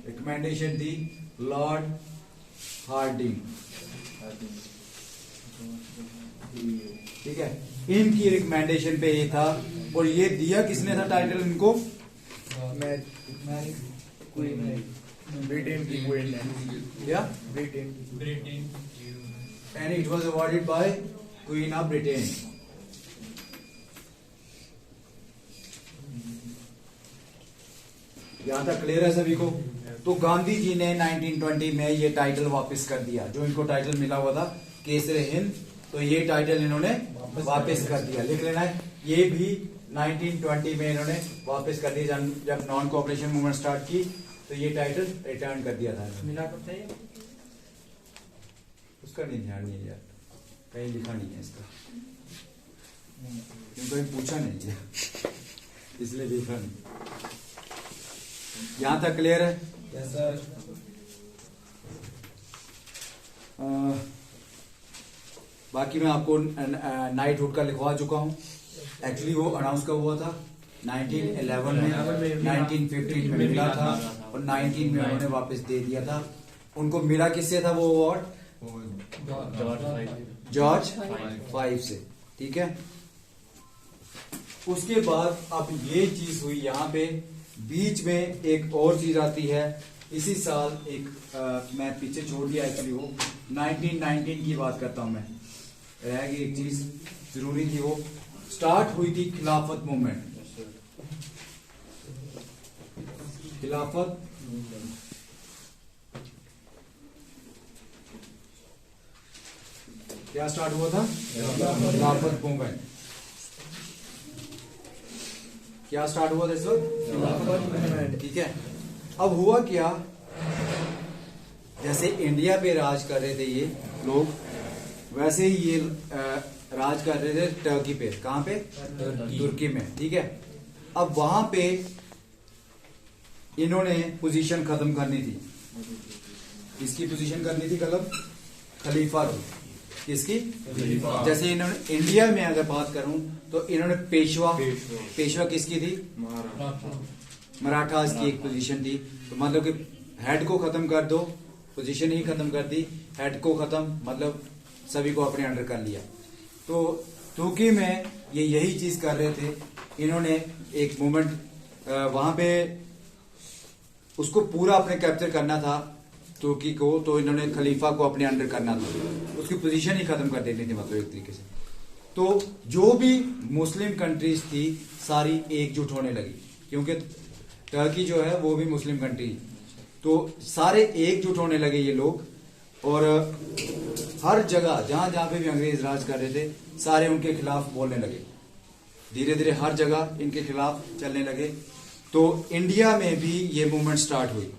रिकमेंडेशन थी लॉर्ड हार्डिंग, ठीक है। इनकी रिकमेंडेशन पे ये था, और ये दिया किसने था टाइटल इनको? ब्रिटेन की क्वीन या Britain Britain. And it was awarded bye queen of Britain. यहां तक क्लियर है सभी को? तो गांधी जी ने 1920 में ये टाइटल वापस कर दिया, जो इनको टाइटल मिला हुआ था केसरे हिंद, तो ये टाइटल इन्होंने वापस कर दिया। लिख लेना है, ये भी 1920 में इन्होंने वापस कर दिया। जब नॉन कोऑपरेशन मूवमेंट स्टार्ट की तो ये टाइटल रिटर्न कर दिया था। मिला करता है उसका नहीं ध्यान नहीं है यार, कहीं लिखा नहीं है इसका, क्योंकि कहीं पूछा नहीं है इसलिए लिखा नहीं। यहां तक क्लियर है? Yes sir. बाकी मैं आपको नाइटहुड का लिखवा चुका हूं। एक्चुअली वो अनाउंस कब हुआ था? 1911 में, 1915 में मिला था और 19 में उन्होंने वापस दे दिया था। उनको मिला किससे था वो अवार्ड? जॉर्ज 5 से, ठीक है। उसके बाद अब ये चीज हुई, यहाँ पे बीच में एक और चीज आती है। इसी साल एक मैं पीछे छोड़ दिया एक्चुअली, वो 1919 की बात करता हूं मैं, रह गई एक चीज जरूरी थी, वो स्टार्ट हुई थी खिलाफत मूवमेंट। खिलाफत क्या स्टार्ट हुआ था? खिलाफत मूवमेंट क्या स्टार्ट हुआ था इस वक्त? ठीक है। अब हुआ क्या, जैसे इंडिया पे राज कर रहे थे ये लोग, वैसे ही ये राज कर रहे थे टर्की पे। कहां पे? तुर्की में, ठीक है। अब वहां पे इन्होंने पोजीशन खत्म करनी थी। किसकी पोजीशन करनी थी खत्म? खलीफा की। किसकी? जैसे इन्होंने इंडिया में अगर बात करूं तो इन्होंने पेशवा किसकी थी? मराठास की एक पोजीशन थी। तो मतलब कि हेड को खत्म कर दो, पोजीशन ही खत्म कर दी, हेड को खत्म मतलब सभी को अपने अंडर कर लिया। तो तुर्की में ये यही चीज कर रहे थे। इन्होंने एक मूवमेंट वहां पे उसको पूरा अपने कैप्चर करना था। तुर्की को, तो इन्होंने खलीफा को अपने अंडर करना था, उसकी पोजीशन ही खत्म कर देनी थी मतलब एक तरीके से। तो जो भी मुस्लिम कंट्रीज थी सारी एकजुट होने लगी, क्योंकि टर्की जो है वो भी मुस्लिम कंट्री, तो सारे एकजुट होने लगे ये लोग, और हर जगह जहां जहां पे भी अंग्रेज राज कर रहे थे सारे उनके खिलाफ बोलने लगे, धीरे धीरे हर जगह इनके खिलाफ चलने लगे। तो इंडिया में भी ये मूवमेंट स्टार्ट हुई,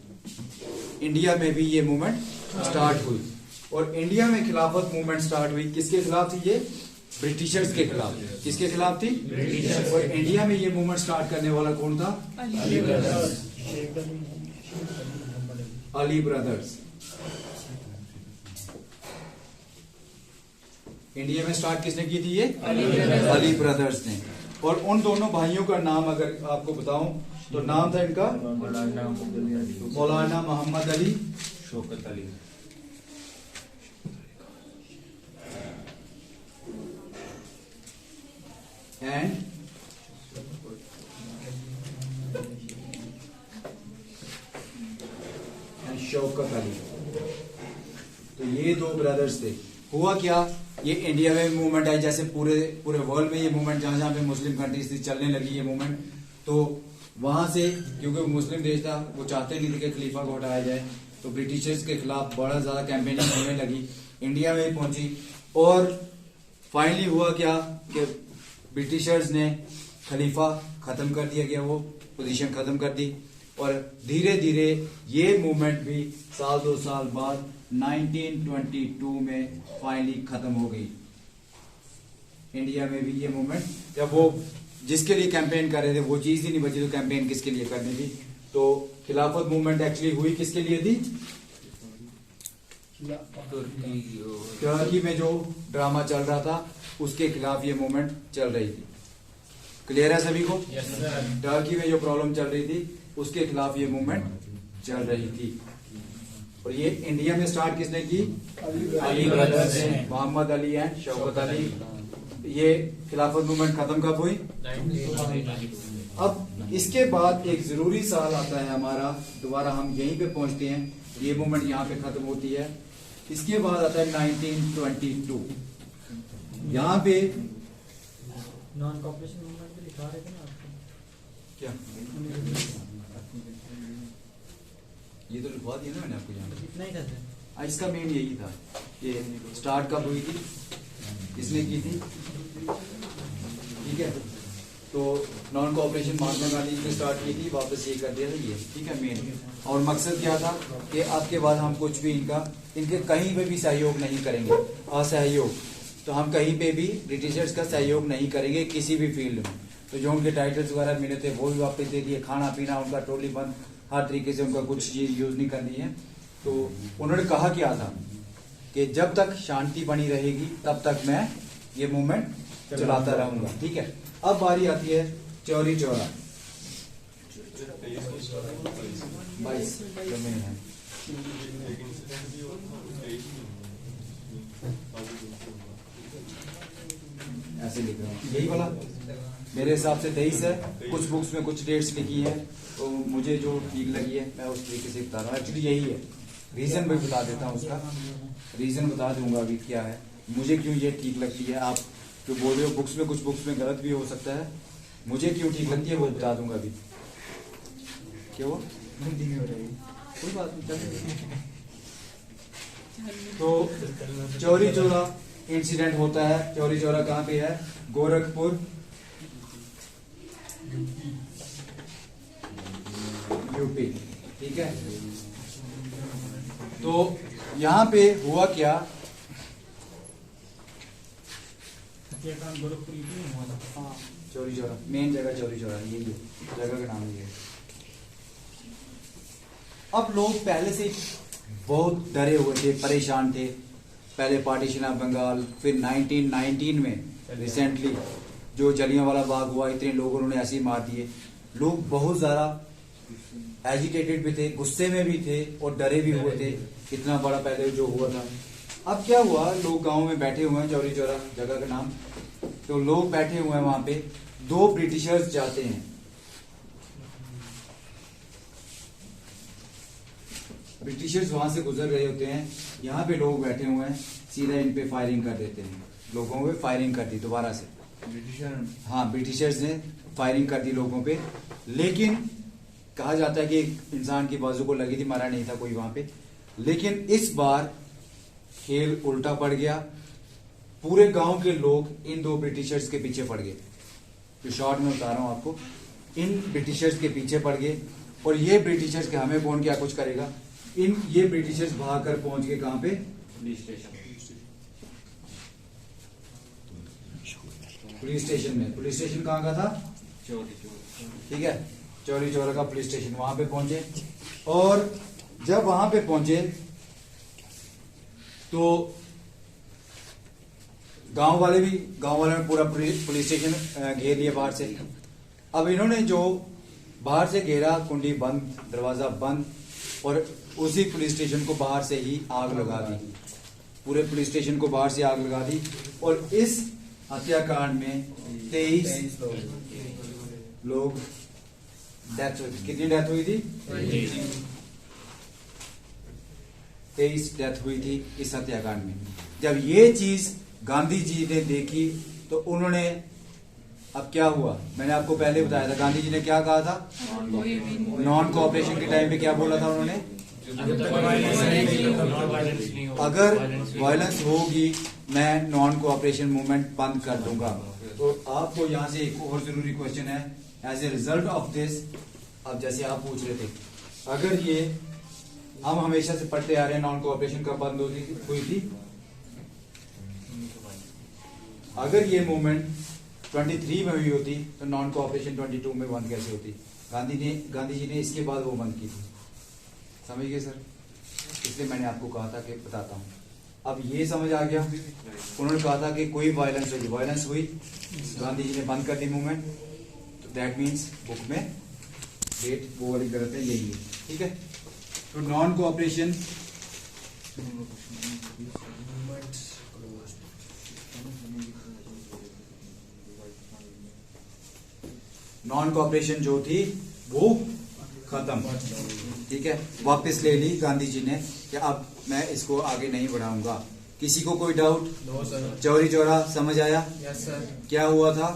इंडिया में भी ये मूवमेंट स्टार्ट हुई, और इंडिया में खिलाफत मूवमेंट स्टार्ट हुई। किसके खिलाफ थी ये? ब्रिटिशर्स के खिलाफ। किसके खिलाफ थी? ब्रिटिशर्स। और इंडिया में ये मूवमेंट स्टार्ट करने वाला कौन था? अली ब्रदर्स। इंडिया में स्टार्ट किसने की थी? ये अली ब्रदर्स ने। और उन दोनों भाइयों का नाम अगर आपको बताऊं तो नाम था इनका मौलाना मोहम्मद अली, शौकत अली, एंड शौकत अली। तो ये दो ब्रदर्स थे। हुआ क्या, ये इंडिया में मूवमेंट आई, जैसे पूरे वर्ल्ड में ये मूवमेंट जहां जहां पे मुस्लिम कंट्रीज थी चलने लगी ये मूवमेंट, तो वहां से क्योंकि वो मुस्लिम देश था वो चाहते नहीं थे कि खलीफा को हटाया जाए, तो ब्रिटिशर्स के खिलाफ बड़ा ज्यादा कैंपेनिंग होने लगी, इंडिया में पहुंची। और फाइनली हुआ क्या कि ब्रिटिशर्स ने खलीफा खत्म कर दिया गया, वो पोजीशन खत्म कर दी, और धीरे धीरे ये मूवमेंट भी साल 2 साल बाद 1922 में फाइनली खत्म हो गई। इंडिया में भी ये मूवमेंट, जब वो जिसके लिए कैंपेन कर रहे थे वो चीज ही नहीं बची, तो कैंपेन किसके लिए करनी थी? तो खिलाफत मूवमेंट एक्चुअली हुई किसके लिए थी? तुर्की में जो ड्रामा चल रहा था उसके खिलाफ ये मूवमेंट चल रही थी। क्लियर है सभी को? टर्की में जो प्रॉब्लम चल रही थी उसके खिलाफ ये मूवमेंट चल रही थी। और ये इंडिया में स्टार्ट किसने की? अली ब्रदर्स ने, मोहम्मद अली एंड शौकत अली। ये खिलाफत मूवमेंट खत्म कब हुई? 1922। अब इसके बाद एक जरूरी साल आता है हमारा, दोबारा हम यहीं पे पहुंचते हैं, ये मूवमेंट यहाँ पे खत्म होती है। इसके बाद आता है 1922। यहाँ पे नॉन कॉपरेशन मूवमेंट भी लिखा रहे थे ना आपको? क्या ये तो लिखवा दिया ना मैंने आपको यहाँ पे। इतना ही था सर। इसका मेन यही था कि स्टार्ट कब हुई थी, किसने की थी, ठीक है। तो नॉन कोऑपरेशन महात्मा गांधी जी ने स्टार्ट की थी, वापस ये कर दिया था ये, ठीक है मेन। और मकसद क्या था कि आपके बाद हम कुछ भी इनके कहीं पे भी सहयोग नहीं करेंगे, असहयोग। तो हम कहीं पे भी ब्रिटिशर्स का सहयोग नहीं करेंगे किसी भी फील्ड में। तो जो उनके टाइटल्स वगैरह मिले थे वो भी वापस दे दिए, खाना पीना उनका टोटली बंद, हर तरीके से उनका कुछ चीज यूज नहीं करनी है। तो उन्होंने कहा क्या था कि जब तक शांति बनी रहेगी तब तक मैं ये मूवमेंट चलाता रहूंगा, ठीक है। अब बारी आती है चौरी चौरा 22 जमीन है। ऐसे लिख रहा हूँ, यही वाला मेरे हिसाब से 23 है। कुछ बुक्स में कुछ डेट्स लिखी है, तो मुझे जो ठीक लगी है मैं उस तरीके से बता रहा हूँ। एक्चुअली यही है, रीजन भी बता देता हूँ, उसका रीजन बता दूंगा अभी क्या है, मुझे क्यों ये ठीक लगती है। आप जो बोल रहे हो बुक्स में, कुछ बुक्स में गलत भी हो सकता है, मुझे क्यों ठीक लगती है वो बता दूंगा अभी। क्यों? कोई बात नहीं। तो चौरी चौरा इंसिडेंट होता है। चौरी चौरा कहाँ पे है? गोरखपुर, यूपी, ठीक है। तो यहाँ पे हुआ क्या, गोरखपुर यूपी में हुआ था। हाँ चौरी चौरा मेन जगह, चौरी चौरा यही है, जगह का नाम ये है। अब लोग पहले से बहुत डरे हुए थे, परेशान थे। पहले पार्टीशन ऑफ बंगाल, फिर 1919 में रिसेंटली जो जलियांवाला बाग हुआ, इतने लोग उन्होंने ऐसे ही मार दिए। लोग बहुत ज्यादा एजिटेटेड भी थे, गुस्से में भी थे और डरे भी हुए थे, इतना बड़ा पहले जो हुआ था। अब क्या हुआ, लोग गांव में बैठे हुए हैं, चौरी चौरा जगह का नाम, तो लोग बैठे हुए हैं वहां पे। 2 ब्रिटिशर्स जाते हैं, ब्रिटिशर्स वहां से गुजर रहे होते हैं, यहाँ पे लोग बैठे हुए हैं, सीधा इन पे फायरिंग कर देते हैं, लोगों पे फायरिंग कर दी दोबारा से। हाँ, ब्रिटिशर्स ने फायरिंग कर दी लोगों पे, लेकिन कहा जाता है कि एक इंसान की बाजू को लगी थी, मारा नहीं था कोई वहां पे। लेकिन इस बार खेल उल्टा पड़ गया, पूरे गांव के लोग इन दो ब्रिटिशर्स के पीछे पड़ गए। जो शॉर्ट में बता रहा हूं आपको, इन ब्रिटिशर्स के पीछे पड़ गए, और ये ब्रिटिशर्स के हमें कौन क्या कुछ करेगा। ये ब्रिटिशर्स भाग कर पहुंच गए कहां पे, पुलिस स्टेशन। पुलिस स्टेशन में। पुलिस स्टेशन कहाँ का था, चोरी। ठीक है, चौरी चौरा का पुलिस स्टेशन, वहां पे पहुंचे। और जब वहां पे पहुंचे तो गांव वालों ने पूरा पुलिस स्टेशन घेर लिया बाहर से। अब इन्होंने जो बाहर से घेरा, कुंडी बंद, दरवाजा बंद, और उसी पुलिस स्टेशन को बाहर से ही आग लगा दी, पूरे पुलिस स्टेशन को बाहर से आग लगा दी। और इस हत्याकांड में 23 लोग डेथ हुई। कितनी डेथ हुई थी, 23 डेथ हुई थी इस हत्याकांड में। जब ये चीज गांधी जी ने देखी तो उन्होंने, अब क्या हुआ, मैंने आपको पहले बताया था गांधी जी ने क्या कहा था, नॉन कोऑपरेशन के टाइम पे क्या बोला था उन्होंने, अगर वायलेंस होगी मैं नॉन कोऑपरेशन मूवमेंट बंद कर दूंगा। तो आपको यहाँ से एक और जरूरी क्वेश्चन है, as a result of this, अब जैसे आप पूछ रहे थे, अगर ये हम हमेशा से पढ़ते आ रहे हैं नॉन कोऑपरेशन कब बंद हुई थी, अगर ये मूवमेंट 23 में हुई होती तो नॉन कोऑपरेशन 22 में बंद कैसे होती। गांधी जी ने इसके बाद वो बंद की थी, समझ गए सर, इसलिए मैंने आपको कहा था कि बताता हूँ। अब ये समझ आ गया, उन्होंने कहा था कि कोई वायलेंस होगी, वायलेंस हुई, गांधी जी ने बंद कर दी मूवमेंट, तो दैट मीन्स बुक में डेट वो वाली गलत है, यही है, ठीक है। तो नॉन कोऑपरेशन जो थी वो खत्म, ठीक है, वापस ले ली गांधी जी ने कि अब मैं इसको आगे नहीं बढ़ाऊंगा। किसी को कोई डाउट, चौरी चौरा समझ आया, यस सर। क्या हुआ था,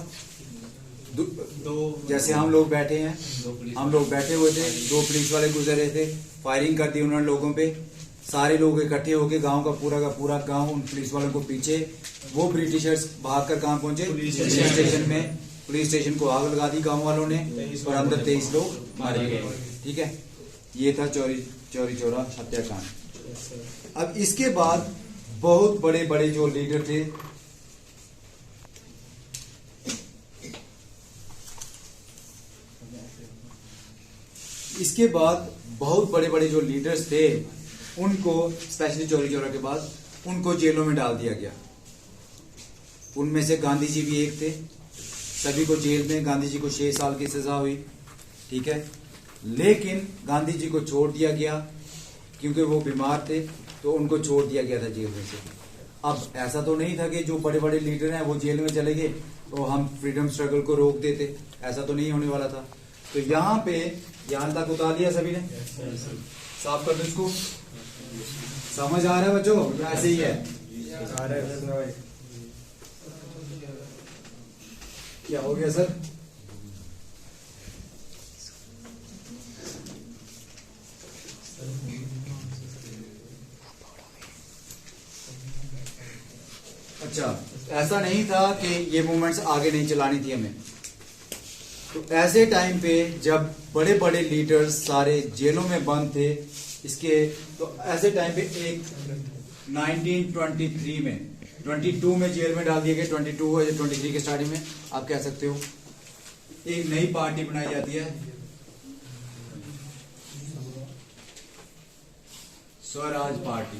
जैसे हम लोग बैठे हैं, हम लोग बैठे हुए थे, दो पुलिस वाले गुजर रहे थे, फायरिंग कर दी उन्होंने लोगों पे, सारे लोग इकट्ठे होके गांव का पूरा गांव उन पुलिस वालों को पीछे, वो ब्रिटिशर्स भाग कर कहां पहुंचे, पुलिस स्टेशन में। पुलिस स्टेशन को आग लगा दी गांव वालों ने, और अंदर 23 लोग मारे गए, ठीक है। ये था चौरी चौरा हत्याकांड। अब इसके बाद बहुत बड़े बड़े जो लीडर थे, इसके बाद बहुत बड़े बड़े जो लीडर्स थे उनको, स्पेशली चौरी चौरा के बाद, उनको जेलों में डाल दिया गया। उनमें से गांधी जी भी एक थे, सभी को जेल में, गांधी जी को 6 साल की सजा हुई, ठीक है। लेकिन गांधी जी को छोड़ दिया गया क्योंकि वो बीमार थे, तो उनको छोड़ दिया गया था जेल में से। अब ऐसा तो नहीं था कि जो बड़े बड़े लीडर हैं वो जेल में चले गए तो हम फ्रीडम स्ट्रगल को रोक देते, ऐसा तो नहीं होने वाला था। तो यहाँ पे यहां तक उतार लिया सभी ने, साफ कर दो इसको। समझ आ रहा है बच्चों, ऐसे ही है, क्या हो गया सर, अच्छा, ऐसा नहीं था कि ये मूवमेंट्स आगे नहीं चलानी थी हमें। तो ऐसे टाइम पे जब बड़े बड़े लीडर्स सारे जेलों में बंद थे इसके, तो ऐसे टाइम पे एक 1923 में 22 में जेल में डाल दिए गए, 22 या 23 के स्टार्टिंग में आप कह सकते हो, एक नई पार्टी बनाई जाती है, स्वराज पार्टी।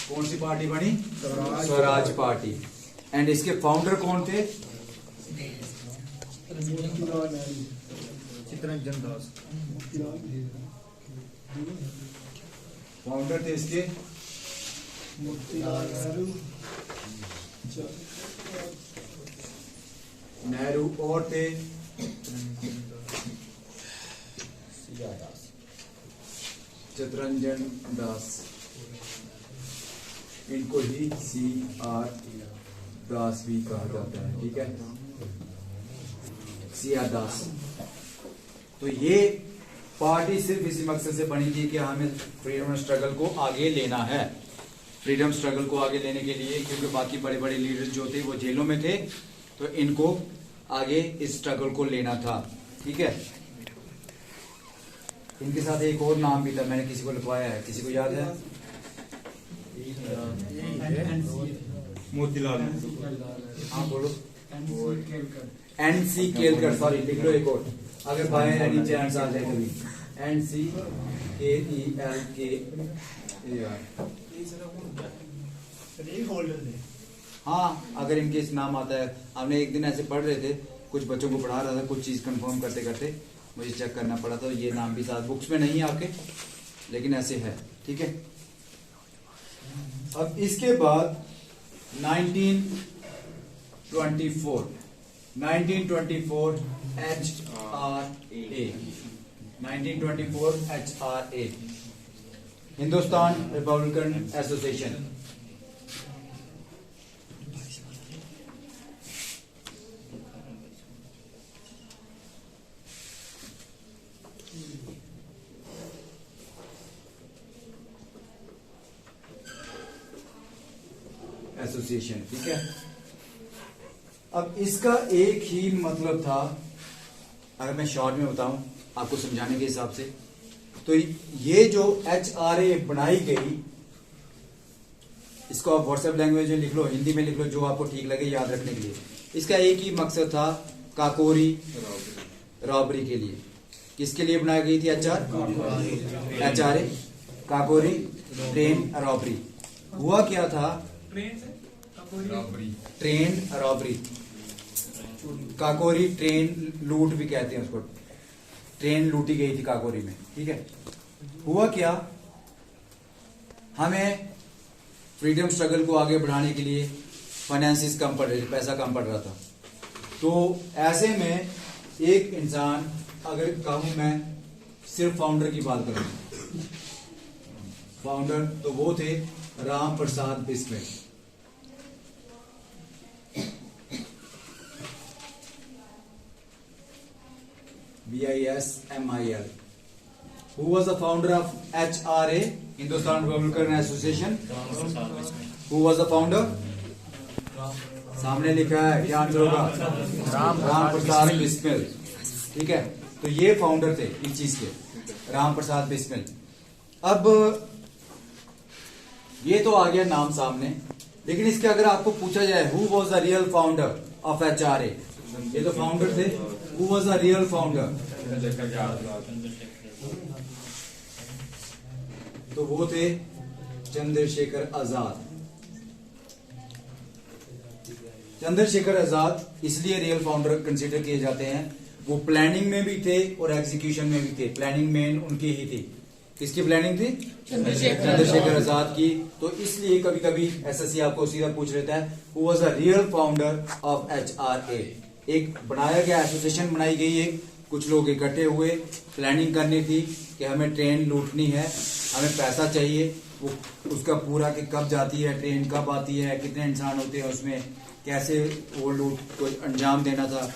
कौन सी पार्टी बनी, स्वराज पार्टी। एंड इसके फाउंडर कौन थे, चित्तरंजन दास। फाउंडर थे इसके नेहरू, और थे चितरंजन दास, इनको ही CR दास भी कहा जाता है, ठीक है, CR दास। तो ये पार्टी सिर्फ इसी मकसद से बनी थी कि हमें फ्रीडम स्ट्रगल को आगे लेना है। फ्रीडम स्ट्रगल को आगे लेने के लिए, क्योंकि बाकी बड़े बड़े लीडर्स जो थे वो जेलों में थे, तो इनको आगे इस स्ट्रगल को लेना था, ठीक है। इनके साथ एक और नाम भी था, मैंने किसी को लिखवाया है, किसी को याद है? मोतीलाल हाँ बोलो। NC केलकर, सॉरी लिख लो एक और, अगर बाय एनी चांस आ जाए कभी। NC KELKAR। हाँ, अगर इनके इस नाम आता है, हमने एक दिन ऐसे पढ़ रहे थे, कुछ बच्चों को पढ़ा रहा था, कुछ चीज कंफर्म करते करते मुझे चेक करना पड़ा था, ये नाम भी साथ बुक्स में नहीं है आपके, लेकिन ऐसे है, ठीक है। अब इसके बाद 1924 HRA, Hindustan Republican association. Association, ठीक है। अब इसका एक ही मतलब था, अगर मैं शॉर्ट में बताऊं आपको समझाने के हिसाब से, तो ये जो HRA बनाई गई, इसको आप व्हाट्सएप लैंग्वेज में लिख लो, हिंदी में लिख लो, जो आपको ठीक लगे याद रखने के लिए। इसका एक ही मकसद था, काकोरी रॉबरी के लिए। किसके लिए बनाई गई थी HRA? Kakori train robbery. हुआ क्या था? ट्रेन रॉबरी, काकोरी ट्रेन लूट भी कहते हैं उसको, ट्रेन लूटी गई थी काकोरी में, ठीक है। हुआ क्या, हमें फ्रीडम स्ट्रगल को आगे बढ़ाने के लिए फाइनेंसिस कम पड़ रहे थे, पैसा कम पड़ रहा था। तो ऐसे में एक इंसान, अगर कहूं मैं सिर्फ फाउंडर की बात करूं, फाउंडर तो वो थे Ram Prasad Bismil. BISMIL. Who was the founder of HRA, Hindustan Republican Association? Who was the founder? सामने लिखा है, ध्यान से होगा, राम प्रसाद बिस्मिल, ठीक है। तो ये फाउंडर थे इस चीज के, राम प्रसाद बिस्मिल। अब ये तो आ गया नाम सामने, लेकिन इसके अगर आपको पूछा जाए who was the real founder of HRA, ये तो फाउंडर थे, who was the real founder? तो वो थे चंद्रशेखर आजाद। चंद्रशेखर आजाद इसलिए रियल फाउंडर कंसीडर किए जाते हैं, वो प्लानिंग में भी थे और एग्जीक्यूशन में भी थे। प्लानिंग मेन उनकी ही थी। किसकी प्लानिंग थी? चंद्रशेखर आजाद की। तो इसलिए कभी कभी एसएससी आपको सीधा पूछ लेता है who was the real founder of HRA। एक बनाया गया एसोसिएशन बनाई गई, एक कुछ लोग इकट्ठे हुए, प्लानिंग करनी थी कि हमें ट्रेन लूटनी है, हमें पैसा चाहिए, वो उसका पूरा कि कब जाती है ट्रेन, कब आती है, कितने इंसान होते हैं उसमें, कैसे वो लूट को अंजाम देना था,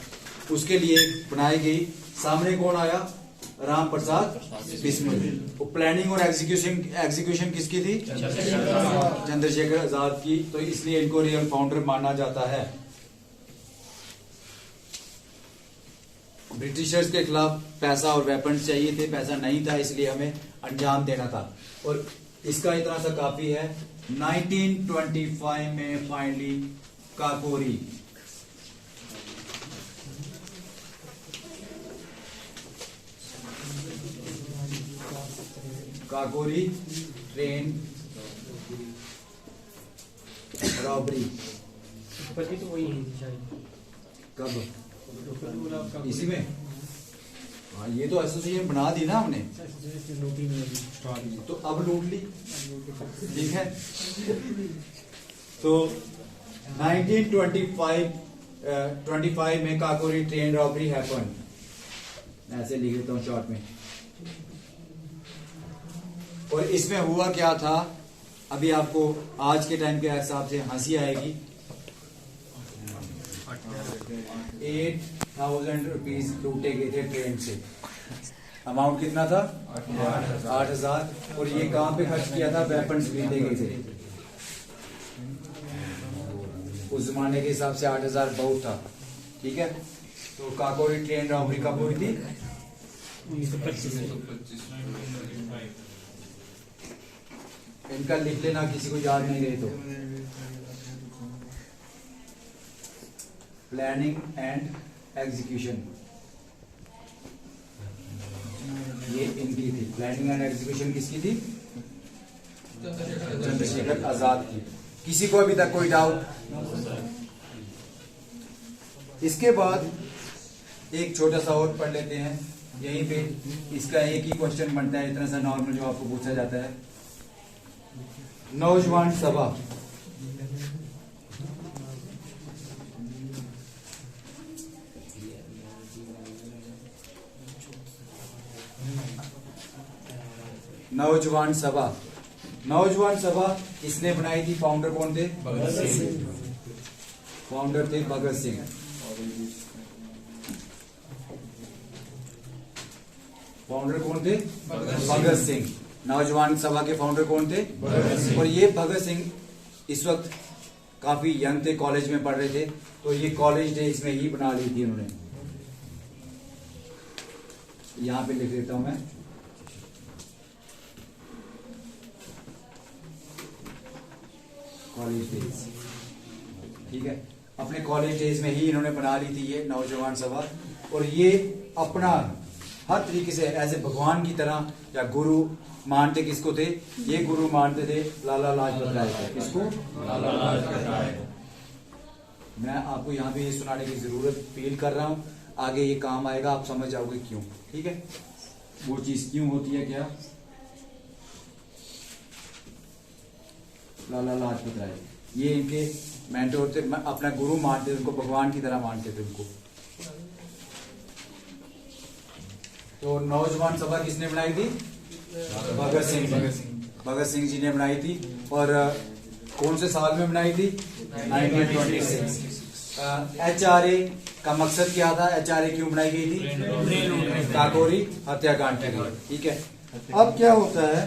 उसके लिए बनाई गई। सामने कौन आया? राम प्रसाद बिस्मिल। वो प्लानिंग और एग्जीक्यूशन किसकी थी? चंद्रशेखर आजाद की। तो इसलिए इनको रियल फाउंडर माना जाता है। ब्रिटिशर्स के खिलाफ पैसा और वेपन्स चाहिए थे, पैसा नहीं था, इसलिए हमें अंजाम देना था। और इसका इतना सा काफी है, 1925 में फाइनली काकोरी ट्रेन रॉबरी पति तो वही है शायद। कब? इसी में? हाँ, ये तो एसोसिएशन बना दी ना हमने, तो अब लूट ली, ठीक है। तो 1925 में काकोरी ट्रेन रॉबरी हैपन, ऐसे लिख देता हूँ शॉर्ट में। और इसमें हुआ क्या था, अभी आपको आज के टाइम के हिसाब से हंसी आएगी। 8,000 रुपीज लूटे गए थे ट्रेन से। अमाउंट कितना था? 8,000। और ये कहां पे खर्च किया था? वेपन्स खरीदे गए थे। उस जमाने के हिसाब से 8,000 बहुत था, ठीक है। तो काकोरी ट्रेन रॉबरी कब हुई थी? इनका लिख लेना, किसी को याद नहीं रहे तो। प्लानिंग एंड एग्जीक्यूशन, ये इनकी थी। प्लानिंग एंड एग्जीक्यूशन किसकी थी? चंद्रशेखर आजाद की। किसी को अभी तक कोई डाउट? इसके बाद एक छोटा सा और पढ़ लेते हैं यहीं पे। इसका एक ही क्वेश्चन बनता है, इतना सा नॉर्मल जो आपको पूछा जाता है। नौजवान सभा, नौजवान सभा, नौजवान सभा किसने बनाई थी? फाउंडर कौन थे? भगत सिंह। फाउंडर थे भगत सिंह। फाउंडर कौन थे? भगत सिंह। नौजवान सभा के फाउंडर कौन थे? भगत सिंह। और ये भगत सिंह इस वक्त काफी यंग थे, कॉलेज में पढ़ रहे थे, तो ये कॉलेज डे इसमें ही बना ली थी उन्होंने। यहां पे लिख देता हूं मैं। कॉलेज डेज, ठीक है। अपने कॉलेज डेज में ही इन्होंने बना ली थी ये नौजवान सभा। और ये अपना हर तरीके से ऐसे भगवान की तरह या गुरु मानते किसको थे? ये गुरु मानते थे लाला लाजपत राय को। किसको? लाला लाजपत राय। मैं आपको यहाँ पे ये सुनाने की जरूरत फील कर रहा हूँ, आगे ये काम आएगा, आप समझ जाओगे क्यों, ठीक है। वो चीज क्यों होती है, क्या? लाला लाजपत राय ये इनके मेंटोर थे, अपना गुरु मानते थे उनको, भगवान की तरह मानते थे उनको। तो नौजवान सभा किसने बनाई थी? भगत सिंह। भगत सिंह जी ने बनाई थी। और कौन से साल में बनाई थी? 1926। HRA का मकसद क्या था? HRA क्यों बनाई गई थी? काकोरी हत्याकांड के लिए, ठीक है। अब क्या होता है,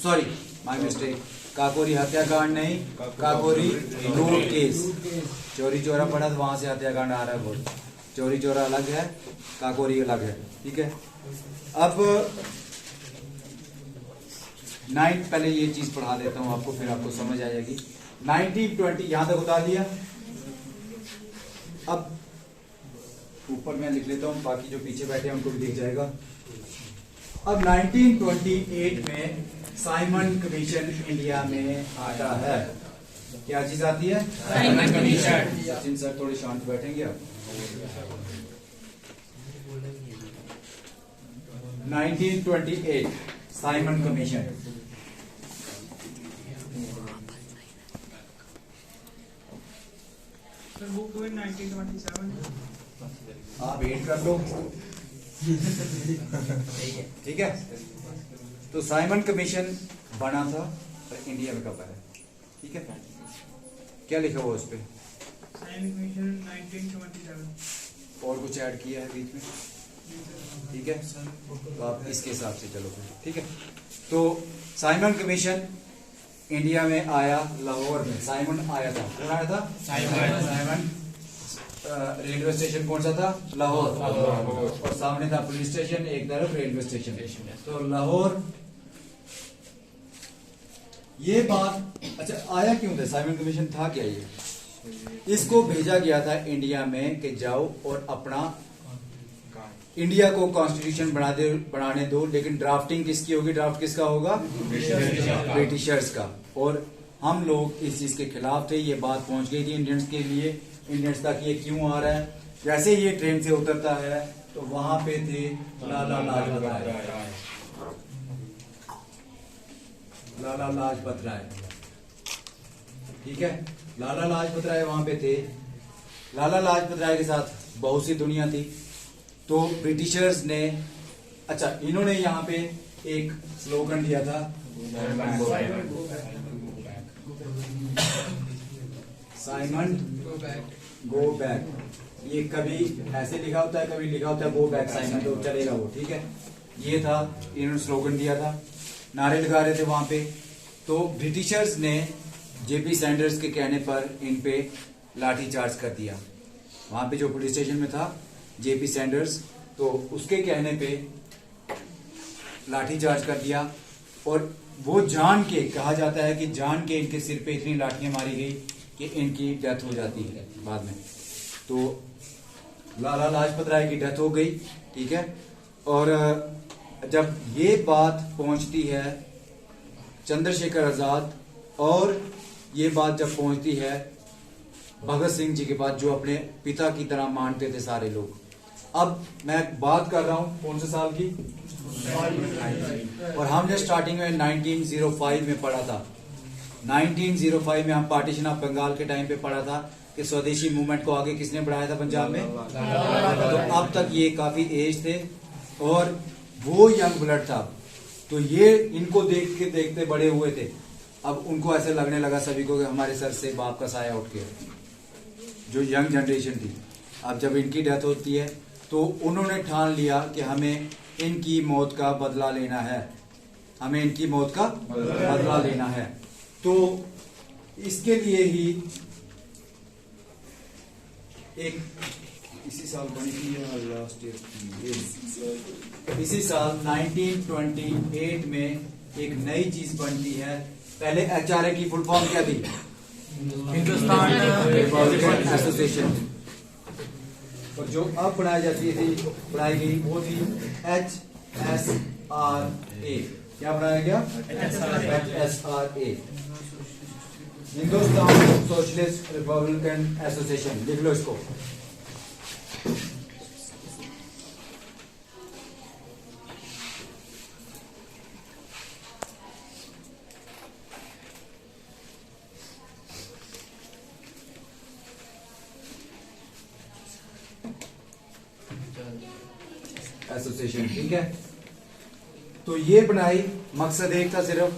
सॉरी माय मिस्टेक, काकोरी हत्याकांड नहीं, काकोरी लूट केस। चोरी चोरा पड़ा तो वहां से हत्याकांड आ रहा है। बहुत चोरी चोरा अलग है, काकोरी अलग है, ठीक है। अब पहले ये चीज पढ़ा देता हूं आपको, फिर आपको समझ आ जाएगी। 1920 यहां तक उतार लिया। अब ऊपर मैं लिख लेता हूं, बाकी जो पीछे बैठे हैं उनको भी दिख जाएगा। अब 1928 में साइमन कमीशन इंडिया में आता है। क्या चीज आती है? Simon commission. सचिन सर थोड़े शांत बैठेंगे आप। 1928 साइमन कमीशन। सर बुक हुई 1927। आप वेट कर लो, ठीक है। तो साइमन कमीशन बना था और इंडिया में कब आया, ठीक है। क्या लिखा हुआ उस पे? Simon commission 1927। और कुछ ऐड किया है बीच में, ठीक है। तो आप इसके हिसाब से चलो, ठीक है। तो साइमन कमीशन इंडिया में आया, लाहौर में साइमन आया था। कौन आया था? साइमन। रेलवे स्टेशन कौन सा था? लाहौर। और सामने था पुलिस स्टेशन, एक तरफ रेलवे स्टेशन। तो लाहौर ये बात, अच्छा आया क्यों था? साइमन कमीशन था क्या ये? इसको भेजा गया था इंडिया में कि जाओ और अपना इंडिया को कॉन्स्टिट्यूशन बनाने दो, लेकिन ड्राफ्टिंग किसकी होगी? ड्राफ्ट किसका होगा? ब्रिटिशर्स का। और हम लोग इस चीज के खिलाफ थे। ये बात पहुंच गई थी इंडियंस के लिए, इंडियंस तक ये क्यों आ रहा है। जैसे ये ट्रेन से उतरता है तो वहां पे थे लाला लाजपत राय। लाला लाजपत राय, ठीक है। लाला लाजपत राय वहां पे थे। लाला लाजपत राय के साथ बहुत सी दुनिया थी। तो ब्रिटिशर्स ने, अच्छा इन्होंने यहाँ पे एक स्लोगन दिया था, साइमन गो बैक। ये कभी ऐसे लिखा होता है, कभी लिखा होता है गो बैक साइमन, तो चलेगा वो, ठीक है। ये था, इन्होंने स्लोगन दिया था, नारे लगा रहे थे वहां पे। तो ब्रिटिशर्स ने जेपी सैंडर्स के कहने पर इन पे लाठी चार्ज कर दिया। वहां पे जो पुलिस स्टेशन में था जेपी सैंडर्स, तो उसके कहने पे लाठी चार्ज कर दिया। और वो जान के, कहा जाता है कि जान के इनके सिर पे इतनी लाठियां मारी गई कि इनकी डेथ हो जाती है बाद में। तो लाला लाजपत राय की डेथ हो गई, ठीक है। और जब ये बात पहुंचती है चंद्रशेखर आजाद, और ये बात जब पहुंचती है भगत सिंह जी के पास, जो अपने पिता की तरह मानते थे सारे लोग। अब मैं बात कर रहा हूं कौन से साल की, और हमने स्टार्टिंग में 1905 में पढ़ा था। 1905 में हम पार्टीशन ऑफ बंगाल के टाइम पे पढ़ा था कि स्वदेशी मूवमेंट को आगे किसने बढ़ाया था पंजाब में। तो अब तक ये काफी एज थे और वो यंग ब्लड था, तो ये इनको देख के देखते बड़े हुए थे। अब उनको ऐसे लगने लगा सभी को कि हमारे सर से बाप का साया उठ गया, जो यंग जनरेशन थी। अब जब इनकी डेथ होती है तो उन्होंने ठान लिया कि हमें इनकी मौत का बदला लेना है, हमें इनकी मौत का बदला लेना है। तो इसके लिए ही एक इसी साल बनी थी या लास्ट ईयर, इसी साल 1928 में एक नई चीज बनती है। पहले एचआरए की फुल फॉर्म क्या थी, हिंदुस्तान रिपब्लिकन एसोसिएशन, और जो अब बनाई गई वो थी HSRA। क्या बनाया गया, HSRA, Hindustan socialist Republican association. लिख लो इसको। एसोसिएशन, ठीक है। तो ये बनाई, मकसद एक था सिर्फ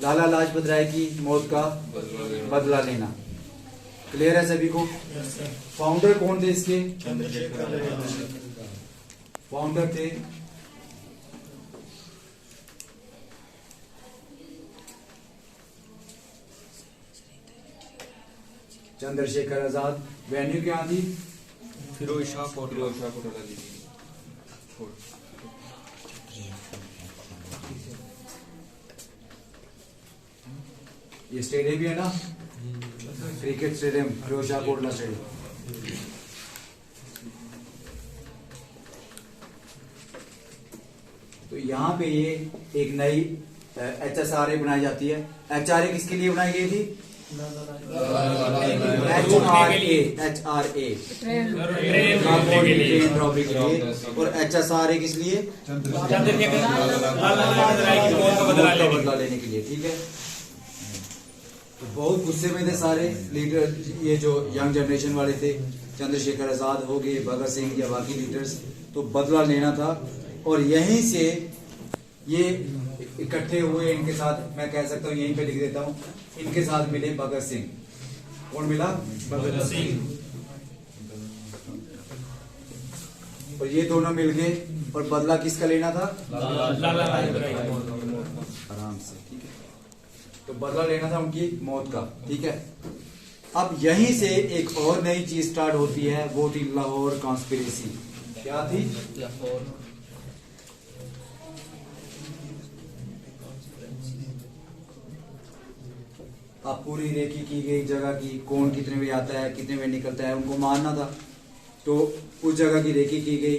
लाला लाजपत राय की मौत का बदला लेना। क्लियर है सभी को। फाउंडर कौन थे इसके, फाउंडर थे चंद्रशेखर आजाद। वेन्यू क्या थी, फिरोज शाह कोटला जी। ये स्टेडियम भी है ना, cricket stadium, Feroz Shah Kotla stadium. तो यहाँ पे ये एक नई HSRA बनाई जाती है। HRA किसके लिए बनाई गई थी, HRA ट्रेन रॉबरी के लिए, और HSRA किस लिए, बदला लेने के लिए, ठीक है। तो बहुत गुस्से में थे सारे लीडर, ये जो यंग जनरेशन वाले थे, चंद्रशेखर आजाद हो गए, भगत सिंह या बाकी लीडर्स, तो बदला लेना था। और यहीं से ये इकट्ठे हुए, इनके साथ मैं कह सकता हूँ, यहीं पे लिख देता हूँ, इनके साथ मिले भगत सिंह। कौन मिला, भगत सिंह। और ये दोनों मिल गए, और बदला किसका लेना था, आराम से, ठीक है। तो बदला लेना था उनकी मौत का, ठीक है। अब यहीं से एक और नई चीज स्टार्ट होती है, वो थी लाहौर कॉन्स्पिरेसी। क्या थी, अब पूरी रेकी की गई जगह की, कौन कितने बजे आता है, कितने बजे निकलता है, उनको मारना था। तो उस जगह की रेकी की गई,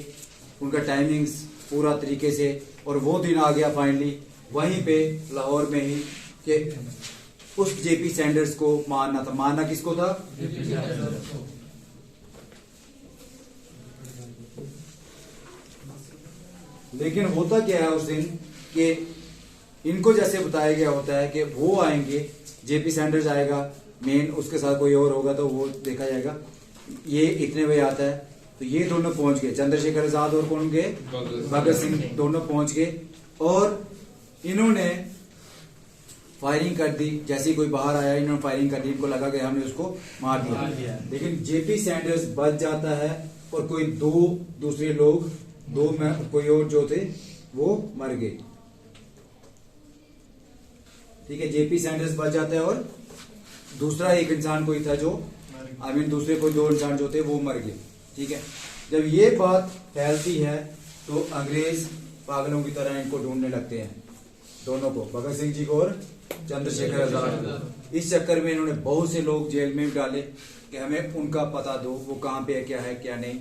उनका टाइमिंग्स पूरा तरीके से, और वो दिन आ गया फाइनली वहीं पे लाहौर में ही कि उस जेपी सैंडर्स को मारना था। मारना किसको था, लेकिन होता क्या है उस दिन कि इनको जैसे बताया गया होता है कि वो आएंगे, जेपी सैंडर्स आएगा मेन, उसके साथ कोई और होगा तो वो देखा जाएगा, ये इतने बजे आता है। तो ये दोनों पहुंच गए, चंद्रशेखर आजाद और कौन गए, भगत सिंह, दोनों पहुंच गए। और इन्होंने फायरिंग कर दी। जैसे ही कोई बाहर आया इन्होंने फायरिंग कर दी, इनको लगा कि हमने उसको मार दिया। लेकिन जेपी सैंडर्स बच जाता है और कोई दो दूसरे लोग, दो में कोई और जो थे वो मर गए। ठीक है, जेपी सैंडर्स बच जाता है और दूसरा एक इंसान कोई था जो दूसरे कोई दो इंसान जो थे वो मर गए। ठीक है, जब ये बात फैलती है तो अंग्रेज पागलों की तरह इनको ढूंढने लगते हैं, दोनों को, भगत सिंह जी को और चंद्रशेखर आजाद को। इस चक्कर में इन्होंने बहुत से लोग जेल में डाले कि हमें उनका पता दो, वो कहाँ पे है क्या नहीं।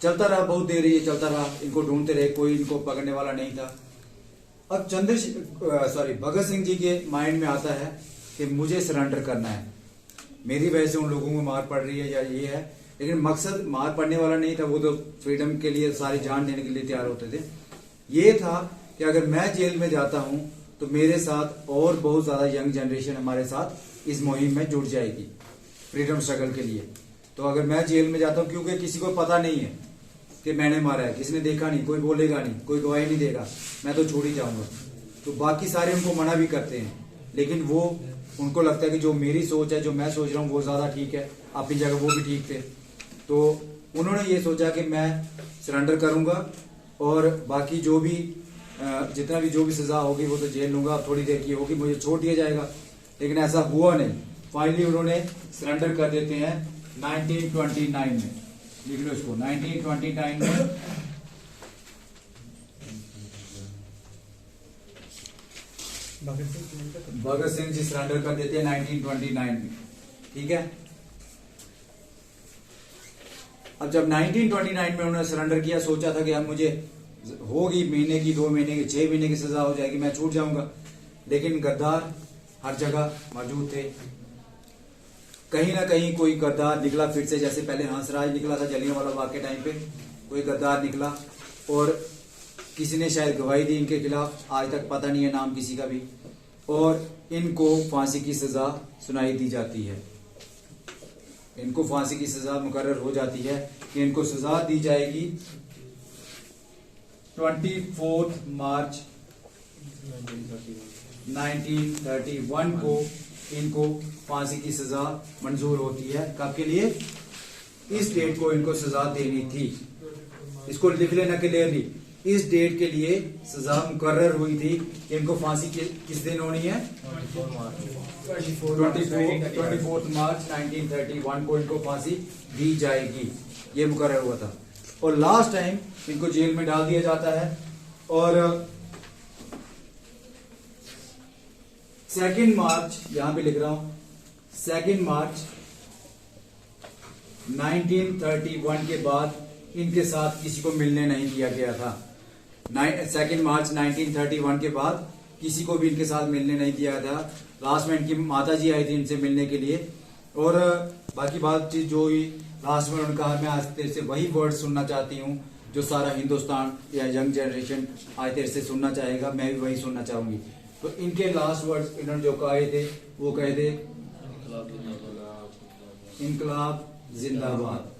चलता रहा, बहुत देर ये चलता रहा, इनको ढूंढते रहे, कोई इनको पकड़ने वाला नहीं था। अब भगत सिंह जी के माइंड में आता है कि मुझे सरेंडर करना है, मेरी वजह से उन लोगों को मार पड़ रही है या ये है। लेकिन मकसद मार पड़ने वाला नहीं था, वो तो फ्रीडम के लिए सारी जान देने के लिए तैयार होते थे। ये था कि अगर मैं जेल में जाता हूं तो मेरे साथ और बहुत ज्यादा यंग जनरेशन हमारे साथ इस मुहिम में जुड़ जाएगी फ्रीडम स्ट्रगल के लिए। तो अगर मैं जेल में जाता हूं, क्योंकि किसी को पता नहीं है कि मैंने मारा है, किसी ने देखा नहीं, कोई बोलेगा नहीं, कोई गवाही नहीं देगा, मैं तो छोड़ ही जाऊंगा। तो बाकी सारे उनको मना भी करते हैं, लेकिन वो उनको लगता है कि जो मेरी सोच है, जो मैं सोच रहा हूँ वो ज्यादा ठीक है, अपनी जगह वो भी ठीक थे। तो उन्होंने ये सोचा कि मैं सरेंडर करूंगा और बाकी जो भी जितना भी जो भी सजा होगी वो तो जेल लूंगा, थोड़ी देर की होगी, मुझे छोड़ दिया जाएगा। लेकिन ऐसा हुआ नहीं। फाइनली उन्होंने सरेंडर कर देते हैं 1929 में। लिख लो इसको, 1929 में भगत सिंह जी सरेंडर कर देते हैं 1929 में। ठीक है, अब जब 1929 में उन्होंने सरेंडर किया, सोचा था कि अब मुझे होगी महीने की, 2 महीने की, 6 महीने की सजा हो जाएगी, मैं छूट जाऊंगा। लेकिन गद्दार हर जगह मौजूद थे। कहीं ना कहीं कोई गद्दार निकला फिर से, जैसे पहले हंसराज निकला था जलियांवाला बाग के टाइम पे, कोई गद्दार निकला और किसी ने शायद गवाही दी इनके खिलाफ, आज तक पता नहीं है नाम किसी का भी, और इनको फांसी की सजा सुनाई दी जाती है। इनको फांसी की सजा मुकर्रर हो जाती है कि इनको सजा दी जाएगी 24 मार्च 1931 को इनको फांसी की सजा मंजूर होती है। कब के लिए? इस डेट को इनको सजा देनी थी। इसको लिख लेना क्लियरली, इस डेट के लिए सजा मुकर्रर हुई थी कि इनको फांसी किस दिन होनी है? 24 मार्च 1931 को इनको फांसी दी जाएगी, ये मुकर्रर हुआ था। और लास्ट टाइम इनको जेल में डाल दिया जाता है और 2 मार्च, यहां पे लिख रहा हूं, 2 मार्च 1931 के बाद इनके साथ किसी को मिलने नहीं दिया गया था। 2 मार्च 1931 के बाद किसी को भी इनके साथ मिलने नहीं दिया था। लास्ट में इनकी माता जी आई थी इनसे मिलने के लिए, और बाकी बातचीत जो हुई लास्ट में उन्होंने कहा, मैं आज तेरे से वही वर्ड सुनना चाहती हूँ जो सारा हिंदुस्तान या यंग जनरेशन आज तेरे से सुनना चाहेगा, मैं भी वही सुनना चाहूंगी। तो इनके लास्ट वर्ड्स इन्होंने जो कहे थे वो कहे थे, इनकलाब जिंदाबाद।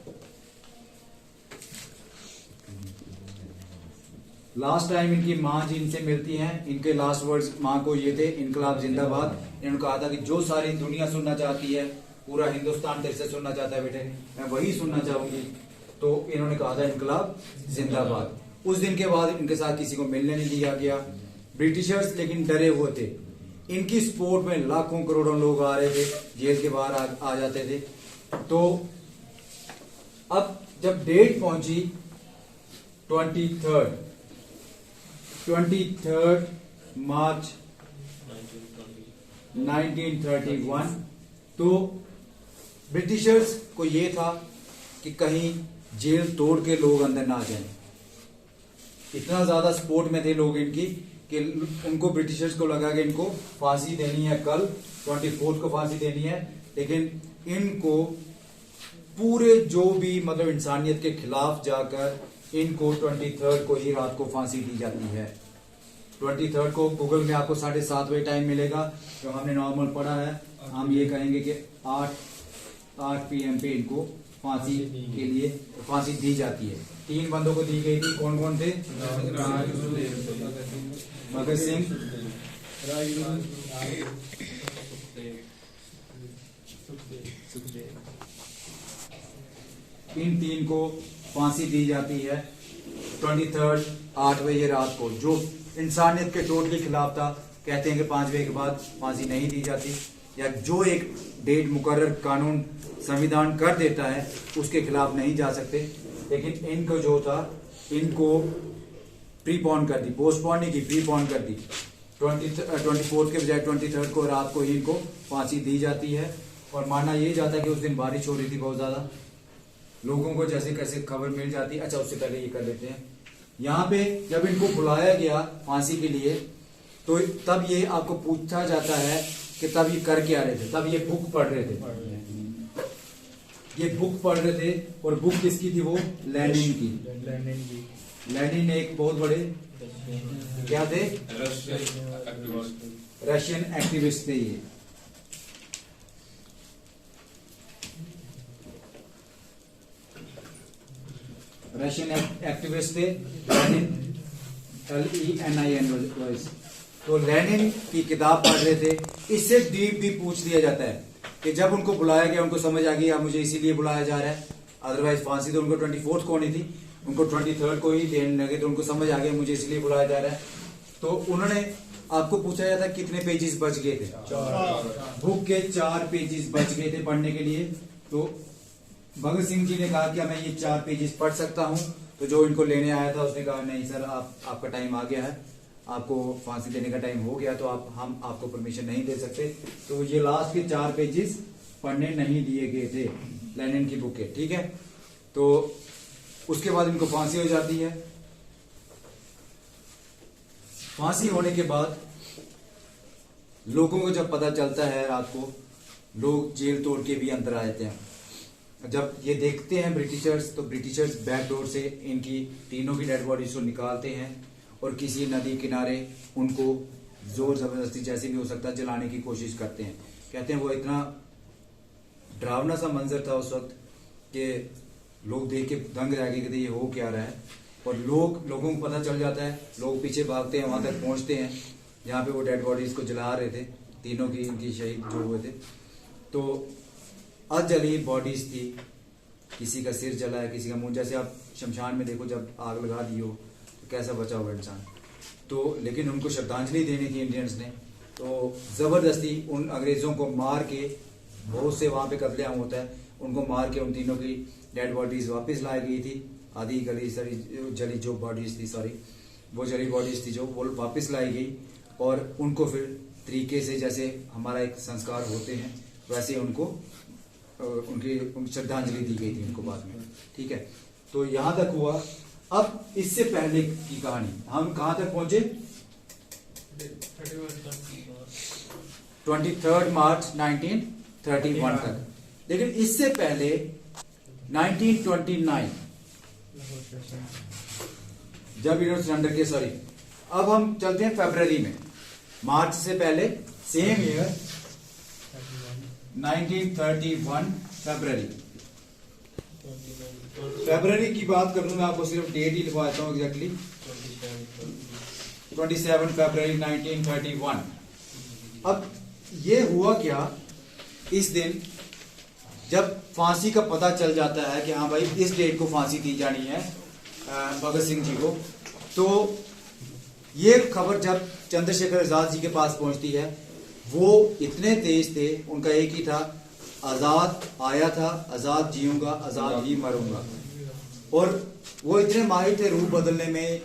लास्ट टाइम इनकी माँ जी इनसे मिलती हैं, इनके लास्ट वर्ड्स माँ को ये थे, इनकलाब जिंदाबाद। इन्होंने कहा था कि जो सारी दुनिया सुनना चाहती है, पूरा हिंदुस्तान तेरे से सुनना चाहता है बेटे, मैं वही सुनना चाहूंगी। तो इन्होंने कहा था इनकलाब जिंदाबाद। उस दिन के बाद इनके साथ किसी को मिलने नहीं दिया गया। ब्रिटिशर्स लेकिन डरे हुए थे, इनकी सपोर्ट में लाखों करोड़ों लोग आ रहे थे, जेल के बाहर आ जाते थे। तो अब जब डेट पहुंची 23 मार्च 1931, तो ब्रिटिशर्स को ये था कि कहीं जेल तोड़ के लोग अंदर ना आ जाएं। इतना ज्यादा सपोर्ट में थे लोग इनकी कि उनको, ब्रिटिशर्स को लगा कि इनको फांसी देनी है, कल 24 को फांसी देनी है। लेकिन इनको पूरे जो भी मतलब इंसानियत के खिलाफ जाकर इनको 23 को ही रात को फांसी दी जाती है। 23 को गूगल में आपको 7:30 बजे टाइम मिलेगा, जो हमने नॉर्मल पढ़ा है। हम ये कहेंगे कि 8 PM पे इनको फांसी के लिए फांसी दी जाती है। 3 बंदों को दी गई थी, कौन कौन थे? भगत सिंह, इन 3 को फांसी दी जाती है 23 8 बजे रात को, जो इंसानियत के टोटली खिलाफ था। कहते हैं कि 5 बजे के बाद फांसी नहीं दी जाती, या जो एक डेट मुकर्रर कानून संविधान कर देता है उसके खिलाफ नहीं जा सकते। लेकिन इनको जो था, इनको प्रीपोन कर दी, पोस्टपोन नहीं की, प्रीपोन कर दी। 24 के बजाय 23 को रात को ही इनको फांसी दी जाती है। और माना यह जाता है कि उस दिन बारिश हो रही थी बहुत ज्यादा, लोगों को जैसे कैसे खबर मिल जाती। अच्छा, उससे पहले ये कर लेते हैं, यहाँ पे जब इनको बुलाया गया फांसी के लिए, तो तब ये आपको पूछा जाता है कि तब ये कर क्या रहे थे। तब ये बुक पढ़ रहे थे, ये बुक पढ़ रहे थे। और बुक किसकी थी? वो लेनिन की। लेनिन एक बहुत बड़े क्या थे? रशियन एक्टिविस्ट थे ये। रशियन एक्टिविस्ट थे लेनिन, LENIN। तो लेनिन की किताब पढ़ रहे थे। इससे डीप भी पूछ लिया जाता है कि जब उनको बुलाया गया, उनको समझ आ गई अब मुझे इसीलिए बुलाया जा रहा है, अदरवाइज फांसी तो उनको 24 को होनी थी, उनको 23 को ही देने लगे, तो उनको समझ आ गया मुझे इसलिए बुलाया जा रहा है। तो उन्होंने आपको पूछा जाता कितने पेजेस बच गए थे? 4। बुक के 4 पेजेस बच गए थे पढ़ने के लिए। तो भगत सिंह जी ने कहा कि मैं ये 4 पेजेस पढ़ सकता हूं। तो जो इनको लेने आया था उसने कहा नहीं सर, आपका टाइम आ गया है, आपको फांसी देने का टाइम हो गया, तो हम आपको परमिशन नहीं दे सकते। तो ये लास्ट के 4 पेजेस पढ़ने नहीं दिए गए थे लेनिन की बुक के, ठीक है। तो उसके बाद इनको फांसी हो जाती है। फांसी होने के बाद लोगों को जब पता चलता है रात को, लोग जेल तोड़ के भी अंदर आ जाते हैं। जब ये देखते हैं ब्रिटिशर्स, तो ब्रिटिशर्स बैक डोर से इनकी तीनों की डेड बॉडीज को निकालते हैं और किसी नदी किनारे उनको जोर जबरदस्ती जैसे भी हो सकता है जलाने की कोशिश करते हैं। कहते हैं वो इतना डरावना सा मंजर था उस वक्त कि लोग देख के दंग रह गए कि ये हो क्या रहा है। और लोगों को पता चल जाता है, लोग पीछे भागते हैं, वहां तक पहुंचते हैं जहाँ पे वो डेड बॉडीज को जला रहे थे, तीनों की इनकी शहीद जो हुए थे। तो अधजली बॉडीज थी, किसी का सिर जला है, किसी का मुंह, जैसे आप शमशान में देखो जब आग लगा दी हो तो कैसा बचा हुआ इंसान। तो लेकिन उनको श्रद्धांजलि देनी थी इंडियंस ने, तो जबरदस्ती उन अंग्रेजों को मार के, बहुत से वहां पे कत्लेआम होता है, उनको मार के उन तीनों की डेड बॉडीज वापस लाई गई थी। आधी गली सारी जली जो बॉडीज थी, सॉरी वो जली बॉडीज थी जो वो वापस लाई गई। और उनको फिर तरीके से जैसे हमारा एक संस्कार होते हैं वैसे उनको उनकी श्रद्धांजलि दी गई थी उनको बाद में, ठीक है। तो यहां तक हुआ। अब इससे पहले की कहानी, हम कहां तक पहुंचे? 23 मार्च 1931 तक। लेकिन इससे पहले 1929 जब इन्होंने सरेंडर किया, सॉरी अब हम चलते हैं फरवरी में। मार्च से पहले सेम ईयर 1931 फरवरी की बात कर लूं मैं, आपको सिर्फ डेट ही लिखवा देता हूं एग्जैक्टली। 27 फरवरी 1931। अब ये हुआ क्या, इस दिन जब फांसी का पता चल जाता है कि हाँ भाई इस डेट को फांसी दी जानी है भगत सिंह जी को, तो ये खबर जब चंद्रशेखर आजाद जी के पास पहुंचती है, वो इतने तेज थे, उनका एक ही था, आजाद आया था, आजाद जीऊंगा, आजाद ही मरूंगा। और वो इतने माहिर थे रूप बदलने में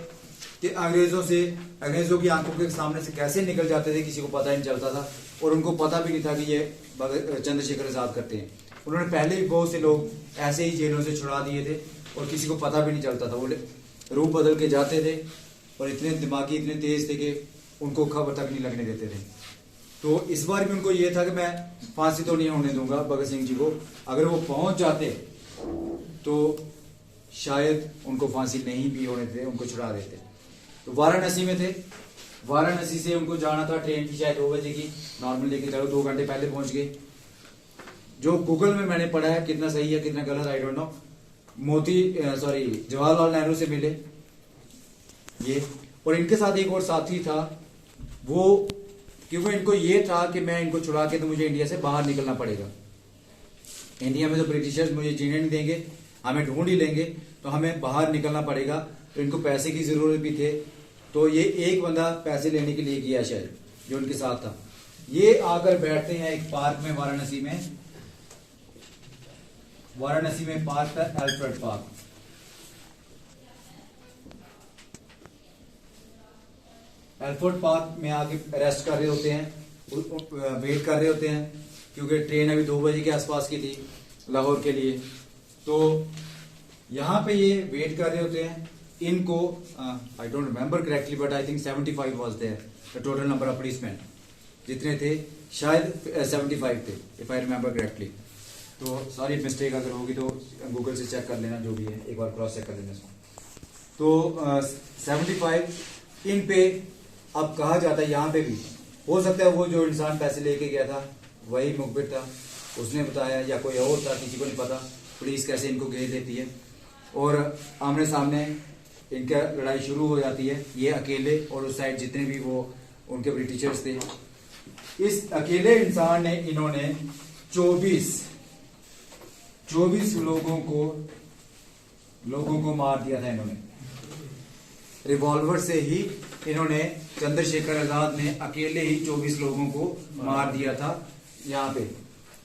कि अंग्रेजों की आंखों के सामने से कैसे निकल जाते थे किसी को पता ही नहीं चलता था। और उनको पता भी नहीं था कि ये चंद्रशेखर आजाद करते हैं। उन्होंने पहले भी बहुत से लोग ऐसे ही जेलों से छुड़ा दिए थे और किसी को पता भी नहीं चलता था। वो रूप बदल के जाते थे और इतने दिमागी, इतने तेज थे कि उनको खबर तक नहीं लगने देते थे। तो इस बार भी उनको ये था कि मैं फांसी तो नहीं होने दूंगा भगत सिंह जी को। अगर वो पहुंच जाते तो शायद उनको फांसी नहीं भी होने देते, उनको छुड़ा देते। तो वाराणसी में थे, वाराणसी से उनको जाना था ट्रेन की शायद 2 बजे की, नॉर्मल लेके चलो 2 घंटे पहले पहुंच गए। जो गूगल में मैंने पढ़ा है, कितना सही है कितना गलत I don't know, Jawaharlal Nehru से मिले ये, और इनके साथ एक और साथी था वो, क्योंकि इनको ये था कि मैं इनको छुड़ा के तो मुझे इंडिया से बाहर निकलना पड़ेगा, इंडिया में तो ब्रिटिशर्स मुझे जीने नहीं देंगे, हमें ढूंढ ही लेंगे, तो हमें बाहर निकलना पड़ेगा। तो इनको पैसे की जरूरत भी थे, तो ये एक बंदा पैसे लेने के लिए गया शायद जो उनके साथ था। ये आकर बैठते हैं एक पार्क में, वाराणसी में पार्क था, एल्फ्रेड पार्क। एल्फ्रेड पार्क में आके रेस्ट कर रहे होते हैं, वेट कर रहे होते हैं, क्योंकि ट्रेन अभी 2 बजे के आसपास की थी लाहौर के लिए। तो यहाँ पे ये वेट कर रहे होते हैं। इनको I don't remember correctly but I think 75 was there the total number of policeman, जितने थे शायद 75 थे इफ आई रिमेम्बर करेक्टली। तो सॉरी मिस्टेक अगर होगी तो गूगल से चेक कर लेना, जो भी है एक बार क्रॉस चेक कर लेना इसको। तो 75 इन पे अब कहा जाता है, यहाँ पे भी हो सकता है वो जो इंसान पैसे लेके गया था वही मुखबिर था, उसने बताया, या कोई और था, किसी को नहीं पता पुलिस कैसे इनको घेर देती है और आमने सामने इनका लड़ाई शुरू हो जाती है। ये अकेले और उस साइड जितने भी वो उनके ब्रिटिशर्स थे, इस अकेले इंसान ने इन्होंने 24 लोगों को मार दिया था। इन्होंने रिवॉल्वर से ही इन्होंने, चंद्रशेखर आजाद ने अकेले ही 24 लोगों को मार दिया था यहाँ पे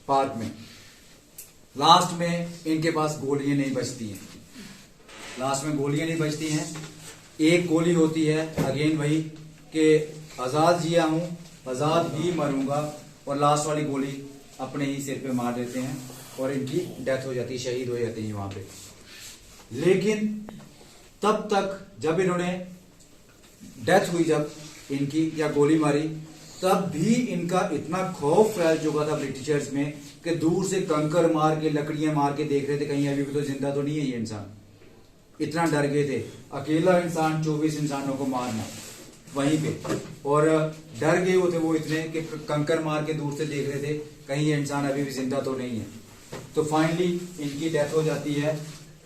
पार्क में। लास्ट में इनके पास गोलियां नहीं बचती हैं, एक गोली होती है अगेन वही कि आजाद जिया हूं, आजाद ही मरूंगा, और लास्ट वाली गोली अपने ही सिर पे मार देते हैं और इनकी डेथ हो जाती है, शहीद हो जाते हैं वहां पे। लेकिन तब तक जब इन्होंने डेथ हुई, जब इनकी या गोली मारी, तब भी इनका इतना खौफ फैल चुका था ब्रिटिशर्स में कि दूर से कंकर मार के, लकड़ियां मार के देख रहे थे कहीं अभी भी तो जिंदा तो नहीं है ये इंसान। इतना डर गए थे, अकेला इंसान 24 इंसानों को मारना वहीं पे, और डर गए वो थे वो इतने कि कंकर मार के दूर से देख रहे थे कहीं ये इंसान अभी भी जिंदा तो नहीं है। तो फाइनली इनकी डेथ हो जाती है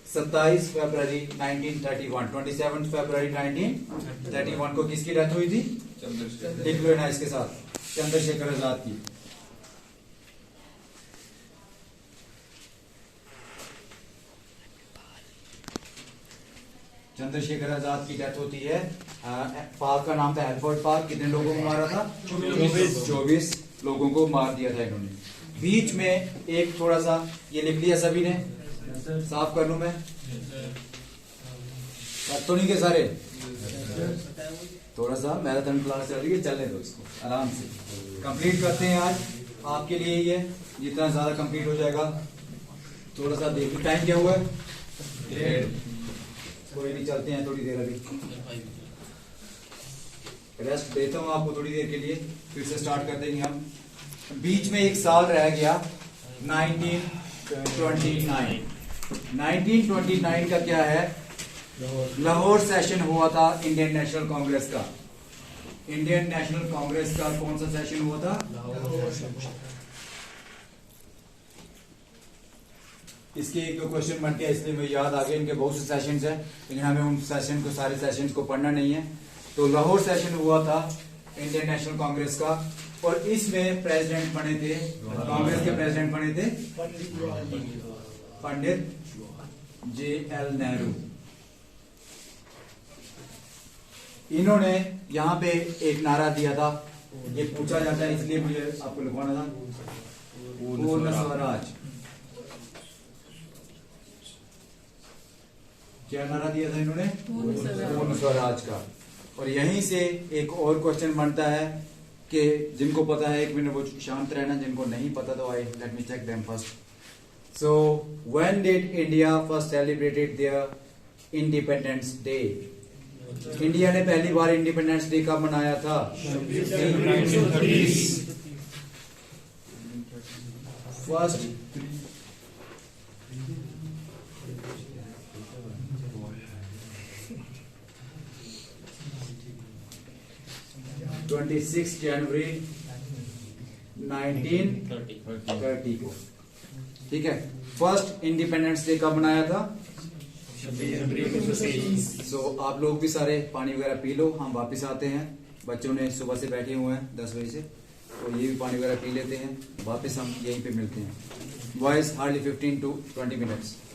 27 फरवरी 1931, 27 फरवरी 1931 को किसकी डेथ हुई थी? लिख लो ना इसके साथ, चंद्रशेखर आजाद की। चंद्रशेखर आजाद की डेथ होती है। पार्क का नाम था एल्फ्रेड पार्क। कितने लोगों को मारा था? 24 लोगों को मार दिया था इन्होंने। बीच में एक थोड़ा सा ये लिख लिया सभी ने, साफ कर लूं मैं, तो नहीं के सारे, थोड़ा सा मैराथन क्लास चल रही है, चलने दो इसको आराम से कंप्लीट करते हैं। आज आपके लिए ये जितना ज्यादा कंप्लीट हो जाएगा, थोड़ा सा देखिए टाइम क्या हुआ है, कोई नहीं, चलते हैं थोड़ी देर, अभी रेस्ट देता हूं आपको थोड़ी देर के लिए, फिर से स्टार्ट कर देंगे हम। बीच में एक साल रह गया 1929। 1929 का क्या है? लाहौर सेशन हुआ था इंडियन नेशनल कांग्रेस का। इंडियन नेशनल कांग्रेस का कौन सा सेशन हुआ था? इसके 1-2 क्वेश्चन बनते हैं, इसलिए मुझे याद आ गया। इनके बहुत से सेशंस हैं, लेकिन हमें उन सेशन को, सारे सेशंस को पढ़ना नहीं है। तो लाहौर सेशन हुआ था इंडियन नेशनल कांग्रेस का, और इसमें प्रेसिडेंट बने थे, कांग्रेस के प्रेसिडेंट बने थे पंडित JL नेहरू। इन्होंने यहाँ पे एक नारा दिया था, ये पूछा जाता है इसलिए मुझे आपको लिखवाना था, पूर्ण स्वराज। क्या नारा दिया था इन्होंने? पूर्ण स्वराज का। और यहीं से एक और क्वेश्चन बनता है कि जिनको पता है 1 मिनट वो शांत रहना, जिनको नहीं पता तो I let me check them first. So when did India first celebrated their independence day? India ने पहली बार इंडिपेंडेंस डे कब मनाया था? 1930। फर्स्ट 26 जनवरी 1930 को ठीक है। फर्स्ट इंडिपेंडेंस डे कब मनाया था? सो आप लोग भी सारे पानी वगैरह पी लो, हम वापस आते हैं। बच्चों ने सुबह से बैठे हुए हैं 10 बजे से, तो ये भी पानी वगैरह पी लेते हैं, वापस हम यहीं पे मिलते हैं। Voice hardly 15 to 20 minutes।